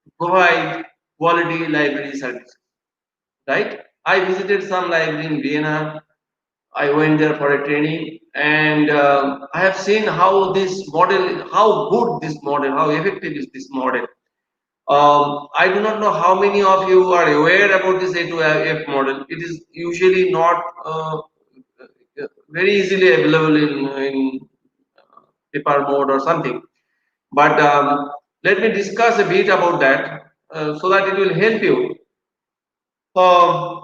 C: to provide quality library services. Right? I visited some library in Vienna. I went there for a training, and I have seen how this model, how good this model, how effective is this model. I do not know how many of you are aware about this A to F model. It is usually not very easily available in paper mode or something. But let me discuss a bit about that so that it will help you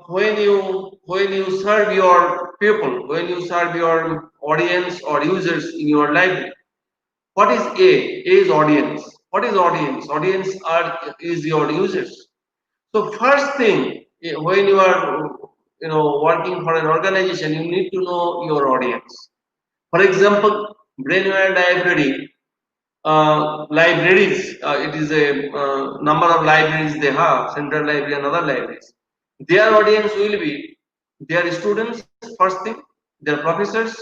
C: when you serve your people, when you serve your audience or users in your library. What is A? A is audience. What is audience? Audience is your users. So first thing, when you are working for an organization, you need to know your audience. For example, Brainware library, libraries, it is a number of libraries they have, central library and other libraries. Their audience will be their students, first thing, their professors,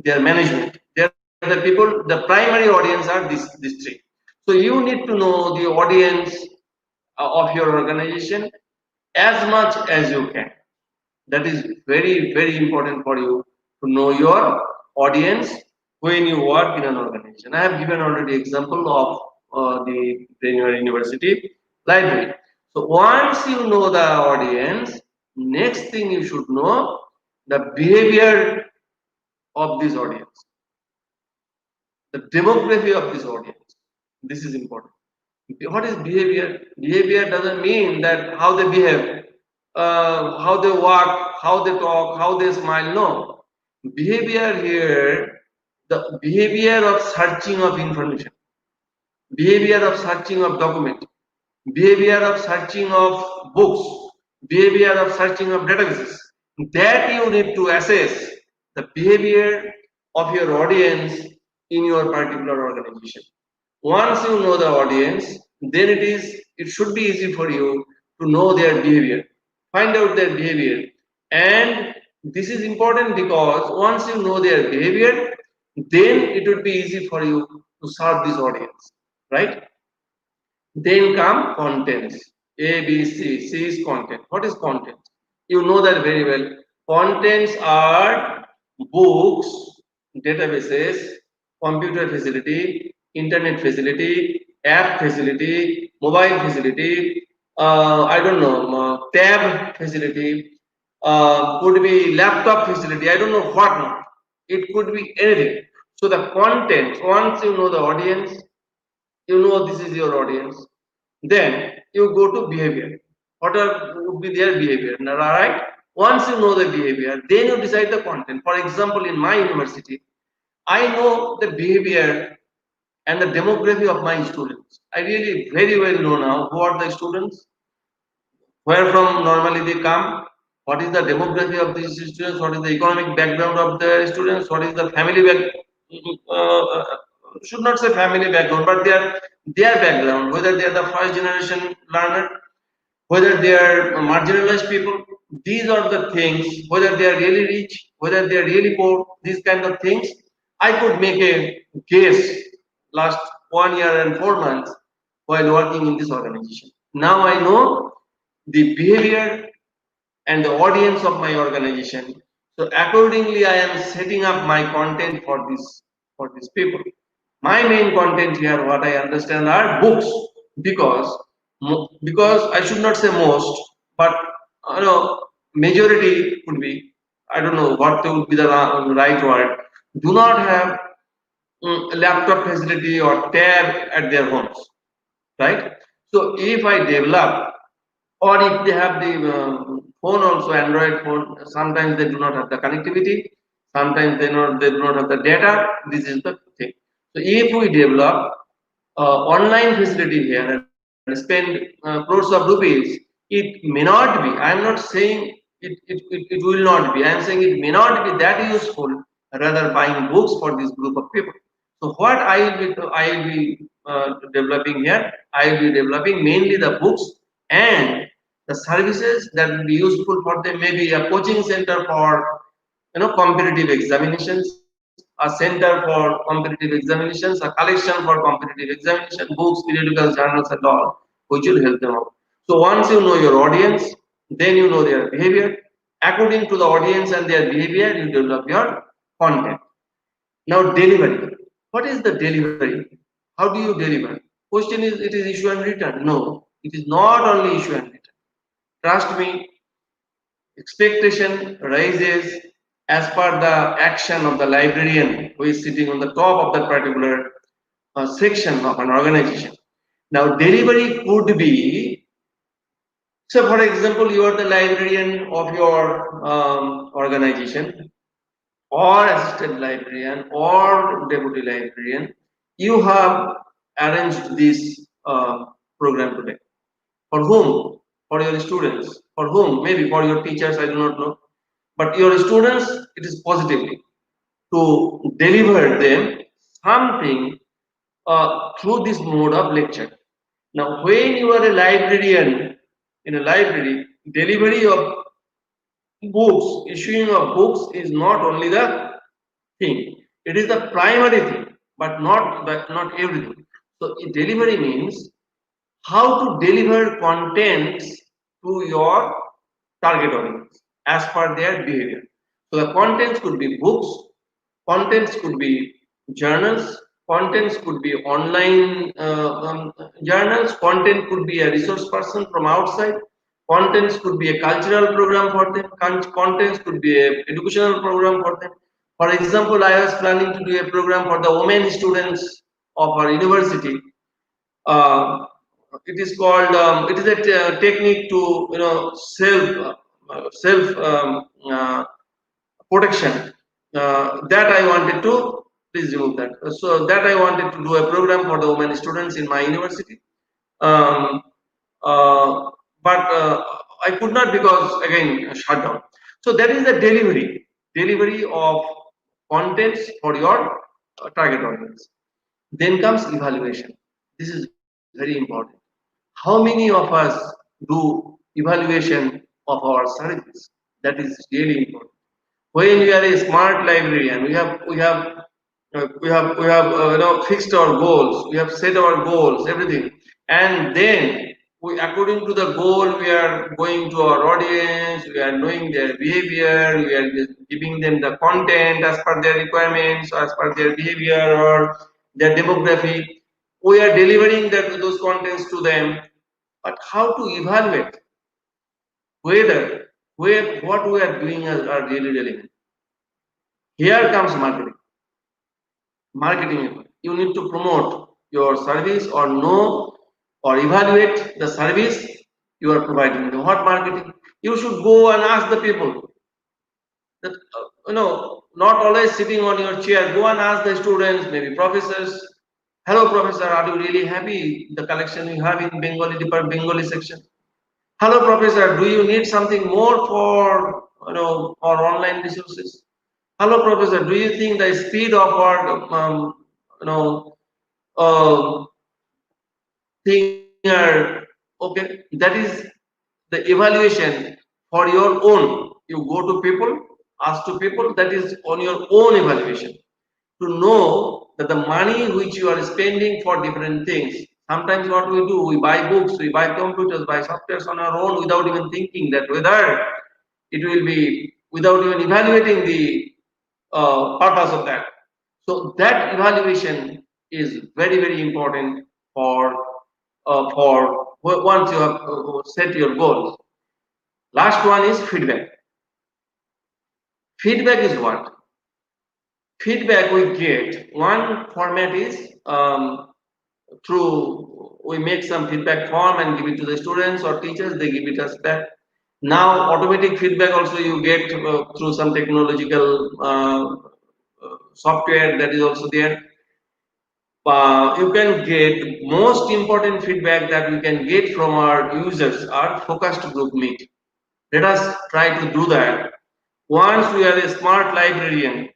C: their management. They are the people, the primary audience are these three. So you need to know the audience of your organization as much as you can. That is very, very important for you to know your audience when you work in an organization. I have given already example of the Brainware University library. So once you know the audience, next thing you should know the behavior of this audience, the demography of this audience. This is important. What is behavior? Behavior doesn't mean that how they behave, how they walk, how they talk, how they smile. No. Behavior here, the behavior of searching of information, behavior of searching of document, behavior of searching of books, behavior of searching of databases. That you need to assess the behavior of your audience in your particular organization. Once you know the audience, then it should be easy for you to know their behavior, find out their behavior. And this is important because once you know their behavior, then it would be easy for you to serve this audience, right? Then come contents. A, B, C. C is content. What is content? You know that very well. Contents are books, databases, computer facility, internet facility, app facility, mobile facility, I don't know, tab facility, could be laptop facility, I don't know what not. It could be anything. So the content, once you know the audience, you know this is your audience, then you go to behavior. What would be their behavior? Right? Once you know the behavior, then you decide the content. For example, in my university, I know the behavior and the demography of my students. I really very well know now who are the students, where from normally they come, what is the demography of these students, what is the economic background of the students, what is the family should not say family background, but their background, whether they are the first generation learner, whether they are marginalized people. These are the things, whether they are really rich, whether they are really poor, these kind of things. I could make a guess last 1 year and 4 months while working in this organization. Now I know the behavior and the audience of my organization. So accordingly, I am setting up my content for these people. My main content here, what I understand, are books because I should not say most, but majority would be, I don't know what would be the right word, do not have laptop facility or tab at their homes, right? So if I develop, or if they have the phone also, Android phone, sometimes they do not have the connectivity, sometimes they do not have the data. This is the thing. So if we develop online facility here and spend crores of rupees, it may not be. I am not saying it will not be. I am saying it may not be that useful. Rather, buying books for this group of people. So what I will be developing here, I will be developing mainly the books and the services that will be useful for them. Maybe a coaching center for competitive examinations, a center for competitive examinations, a collection for competitive examination, books, periodicals, journals, and all, which will help them out. So once you know your audience, then you know their behavior. According to the audience and their behavior, you develop your content. Now delivery. What is the delivery? How do you deliver? Question is, it is issue and return. No, it is not only issue and return. Trust me, expectation rises as per the action of the librarian who is sitting on the top of that particular section of an organization. Now, delivery could be, so for example, you are the librarian of your organization, or assistant librarian, or deputy librarian. You have arranged this program today. For whom? For your students. For whom? Maybe for your teachers, I do not know. But your students, it is positively to deliver them something through this mode of lecture. Now, when you are a librarian in a library, delivery of books, issuing of books is not only the thing. It is the primary thing, but not everything. So, delivery means how to deliver contents to your target audience as per their behavior. So the contents could be books, contents could be journals, contents could be online journals, content could be a resource person from outside, contents could be a cultural program for them, contents could be a educational program for them. For example, I was planning to do a program for the women students of our university. uh, it is called it is a technique to self protection that I wanted to, please remove that, so that I wanted to do a program for the women students in my university. um, uh, but I could not because again shut down. So that is the delivery of contents for your target audience. Then comes evaluation. This is very important. How many of us do evaluation of our service? That is really important. When we are a smart librarian, we have fixed our goals, we have set our goals, everything, and then we, according to the goal, we are going to our audience, we are knowing their behavior, we are giving them the content as per their requirements, as per their behavior or their demography. We are delivering those contents to them, but how to evaluate whether what we are doing are really relevant? Here comes marketing. Marketing. You need to promote your service or know or evaluate the service you are providing. What marketing? You should go and ask the people that not always sitting on your chair. Go and ask the students, maybe professors. Hello, professor. Are you really happy the collection you have in Bengali department, Bengali section? Hello, professor. Do you need something more for our online resources? Hello, professor. Do you think the speed of our you know uh, thing are okay? That is the evaluation for your own. You go to people, ask to people. That is on your own evaluation to know that the money which you are spending for different things. Sometimes what we do, we buy books, we buy computers, buy softwares on our own without even thinking that whether it will be, without even evaluating the purpose of that. So that evaluation is very important for once you have set your goals. Last one is feedback. Feedback is what? feedback we get, one format is through we make some feedback form and give it to the students or teachers, they give it us back. Now automatic feedback also you get through some technological software that is also there. You can get most important feedback that we can get from our users are focused group meet. Let us try to do that. Once we are a smart librarian,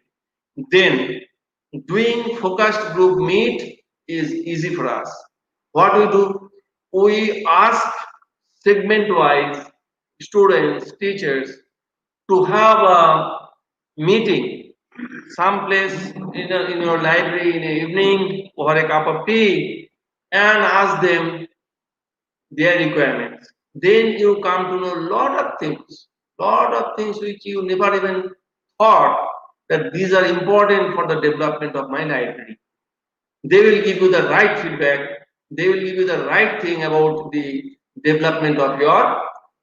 C: then doing focused group meet is easy for us. What we do, we ask segment wise students, teachers to have a meeting someplace in your library in the evening over a cup of tea and ask them their requirements. Then you come to know lot of things which you never even thought that these are important for the development of my library. They will give you the right feedback. They will give you the right thing about the development of your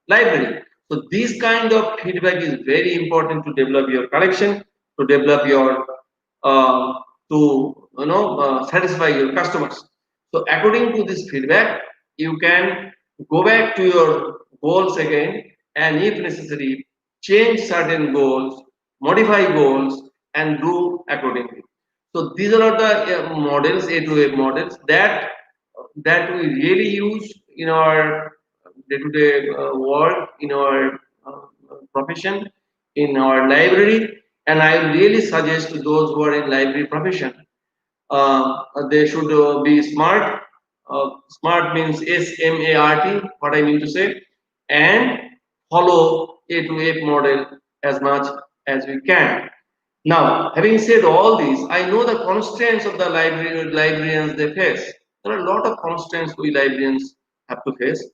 C: library. So this kind of feedback is very important to develop your collection, to develop your satisfy your customers. So according to this feedback, you can go back to your goals again, and if necessary, change certain goals, modify goals, and do accordingly. So these are the models, A to A models that we really use in our day-to-day work, in our profession, in our library, and I really suggest to those who are in library profession, they should be smart. Smart means SMART, what I mean to say, and follow A to A model as much as we can. Now, having said all this, I know the constraints of the librarians they face. There are a lot of constraints we librarians have to face.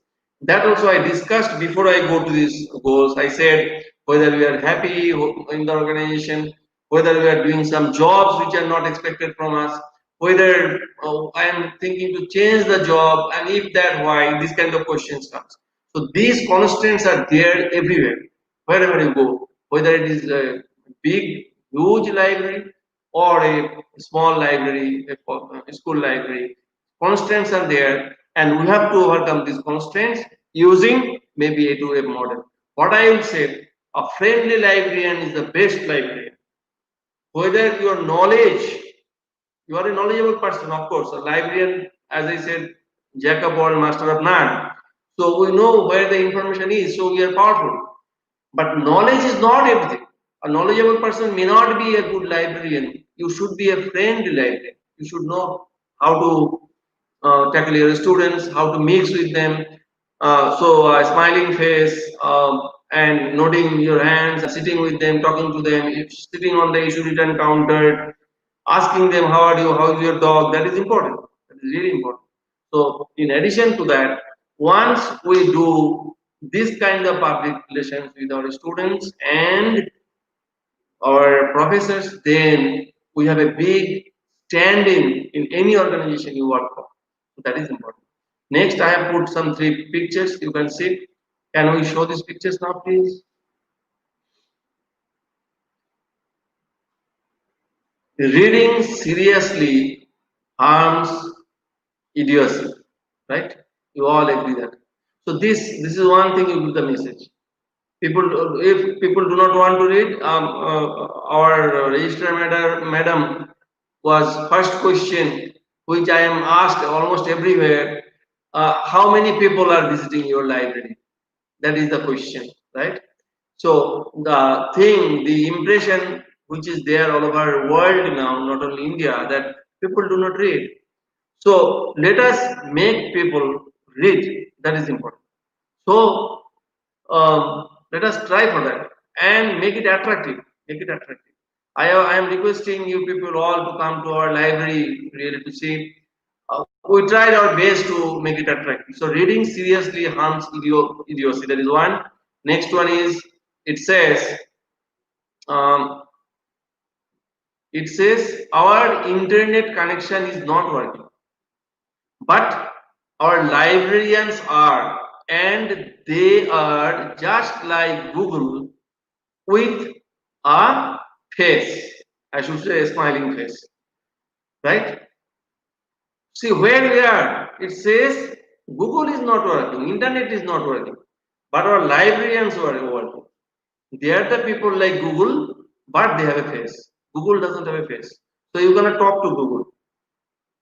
C: That also I discussed before I go to these goals. I said whether we are happy in the organization, whether we are doing some jobs which are not expected from us, whether I am thinking to change the job, and if that, why, these kind of questions comes. So these constraints are there everywhere, wherever you go, whether it is a big huge library or a small library, a school library. Constraints are there, and we have to overcome these constraints using maybe a two-way model. What I will say, a friendly librarian is the best librarian. Whether your knowledge, you are a knowledgeable person, of course. A librarian, as I said, jack of all, master of none. So we know where the information is, so we are powerful. But knowledge is not everything. A knowledgeable person may not be a good librarian. You should be a friendly librarian. You should know how to tackle your students, how to mix with them. So a smiling face and nodding your hands, sitting with them, talking to them, sitting on the issue return counter, asking them how are you, how is your dog. That is important. That is really important. So in addition to that, once we do this kind of public relations with our students and our professors, then we have a big standing in any organization you work for. So that is important. Next, I have put some three pictures. You can see. Can we show these pictures now, please? Reading seriously harms idiocy, right? You all agree that. So this is one thing you give the message. People, if people do not want to read, our registrar madam was first question which I am asked almost everywhere, how many people are visiting your library? That is the question, right? So the impression which is there all over the world now, not only India, that people do not read. So let us make people read. That is important. So let us try for that and make it attractive. Make it attractive. I am requesting you people all to come to our library really to see. We tried our best to make it attractive. So reading seriously harms idiocy. That is one. Next one is it says um, our internet connection is not working, but our librarians are, and they are just like Google with a face. I should say a smiling face, right? See where we are. It says Google is not working, internet is not working, but our librarians were working. They are the people like Google, but they have a face. Google doesn't have a face. So you're gonna talk to Google.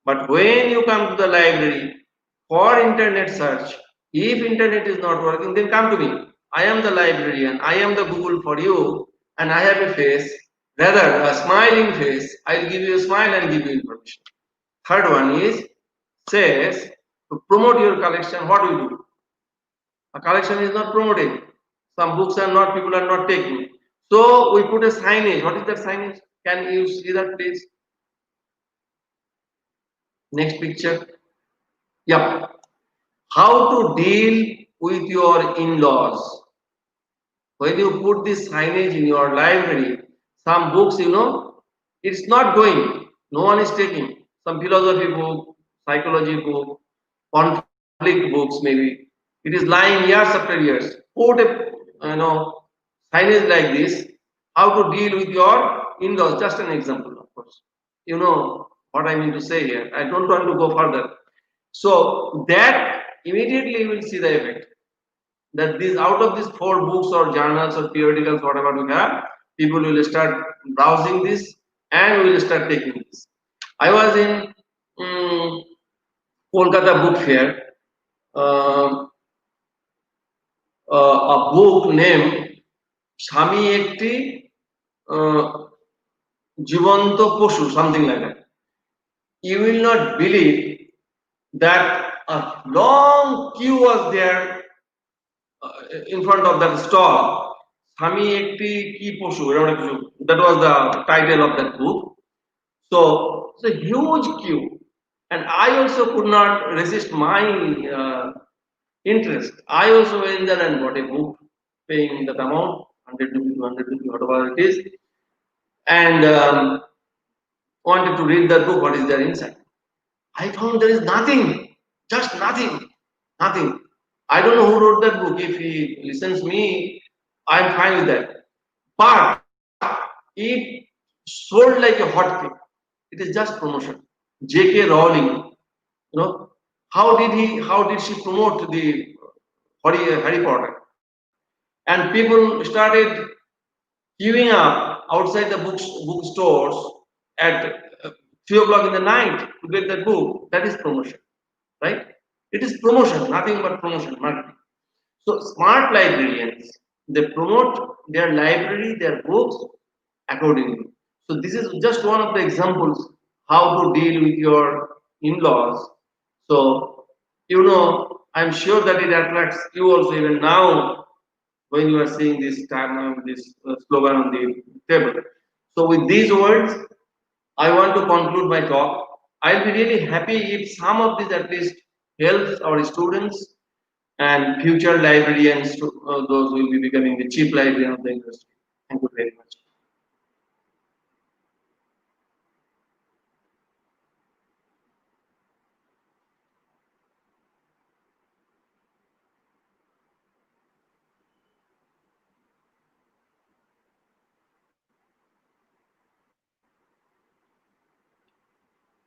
C: But when you come to the library for internet search, if internet is not working, then come to me. I am the librarian, I am the Google for you, and I have a face, rather a smiling face. I'll give you a smile and give you information. Third one is says to promote your collection, what do you do? A collection is not promoting. Some books are not, people are not taking. So we put a signage. What is that signage? Can you see that please? Next picture. Yep. How to deal with your in-laws. When you put this signage in your library, some books, it's not going. No one is taking. Some philosophy book, psychology book, conflict books maybe. It is lying years after years. Put a signage like this. How to deal with your in-laws. Just an example, of course. You know what I mean to say here. I don't want to go further. So that immediately you will see the effect that these out of these 4 books or journals or periodicals, whatever we have, people will start browsing this and will start taking this. I was in Kolkata book fair. um, a book named Shami Ekti Jibanto Poshu, something like that. You will not believe that a long queue was there in front of that stall. Sami ekti ki poshu, that was the title of that book. So it's a huge queue, and I also could not resist my interest. I also went there and bought a book, paying that amount, 100 rupees, 200 rupees, whatever it is, and wanted to read that book. What is there inside? I found there is nothing, just nothing, nothing. I don't know who wrote that book. If he listens me, I'm fine with that. But it sold like a hotcake. It is just promotion. J.K. Rowling, how did she promote the Harry Potter? And people started queuing up outside the bookstores at 3 o'clock in the night to get that book. That is promotion, right? It is promotion, nothing but promotion, marketing. So smart librarians, they promote their library, their books accordingly. So this is just one of the examples how to deal with your in-laws. So I'm sure that it attracts you also even now when you are seeing this slogan on the table. So with these words, I want to conclude my talk. I'll be really happy if some of this at least helps our students and future librarians, those who will be becoming the chief librarian of the industry. Thank you very much.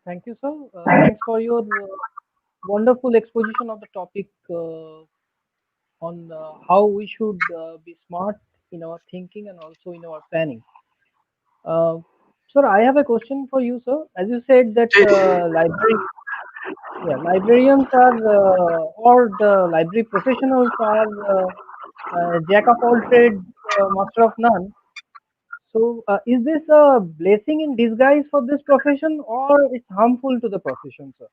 D: Thank you, sir. Thanks for your wonderful exposition of the topic on how we should be smart in our thinking and also in our planning. Sir, I have a question for you, sir. As you said that librarians are or the library professionals are jack of all trades, master of none. So, is this a blessing in disguise for this profession, or it's harmful to the profession, sir?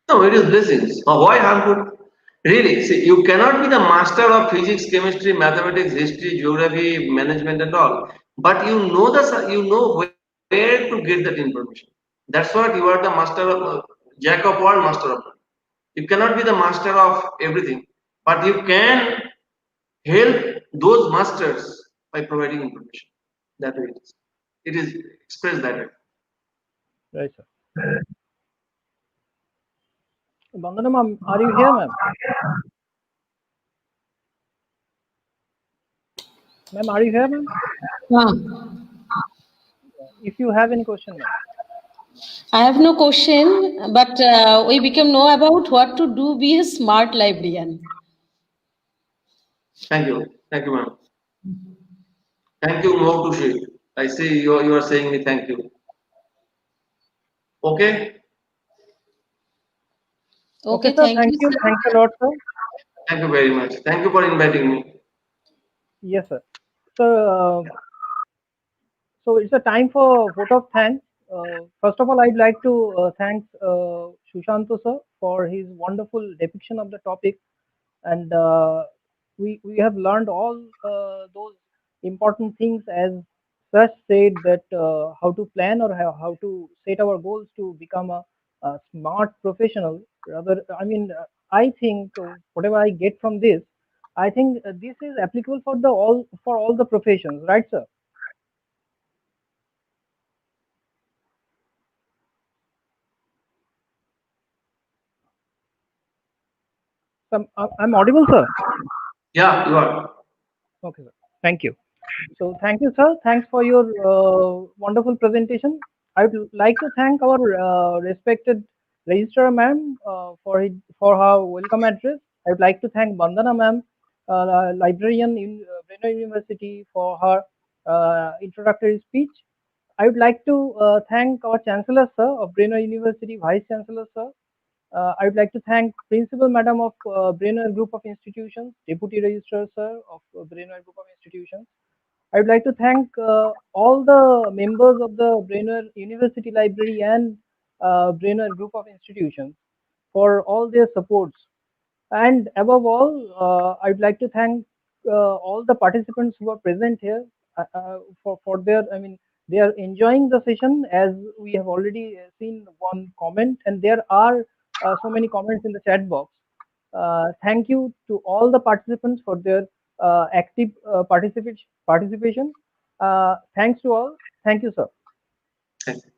C: No, it is blessings. Why harmful? Really, see, you cannot be the master of physics, chemistry, mathematics, history, geography, management, and all. But you know where to get that information. That's what you are the master of, jack of all, master of none. You cannot be the master of everything, but you can help those masters by providing information. That way it is. It is expressed that way.
D: Right, sir. Bandana ma'am, are you here, ma'am? Ma'am, are you here, ma'am?
A: Yeah.
D: if you have any question, ma'am.
A: I have no question, but we become know about what to do be a smart librarian.
C: Thank you. Thank you, ma'am. Thank you, Motushi. I see you are saying me thank you. Okay?
D: Okay,
A: Okay,
D: sir.
A: thank
D: Thank
A: you,
D: you.
A: sir.
D: Thanks a lot, sir.
C: Thank you very much. Thank you for inviting me.
D: Yes, sir. So, so it's a time for vote of thanks. First of all, I'd like to thank Shushanto sir for his wonderful depiction of the topic, and we have learned all those important things as such said that how to plan or how to set our goals to become a smart professional. Rather, I mean, I think whatever I get from this, I think this is applicable for all the professions, right, sir? So I'm audible, sir.
C: Yeah, you are.
D: Okay, sir. Thank you. So thank you, sir. Thanks for your wonderful presentation. I would like to thank our respected registrar ma'am for her welcome address. I would like to thank Bandana ma'am, librarian in Brainware University, for her introductory speech. I would like to thank our Chancellor Sir of Brainware University, Vice Chancellor Sir. I would like to thank Principal Madam of Brainware Group of Institutions, Deputy Registrar Sir of Brainware Group of Institutions. I would like to thank all the members of the Brainware University Library and Brainware Group of Institutions for all their supports. And above all, I'd like to thank all the participants who are present here for their, I mean, they are enjoying the session as we have already seen one comment, and there are so many comments in the chat box. Thank you to all the participants for their active participation. Thanks to all. Thank you, sir.
C: Thank you.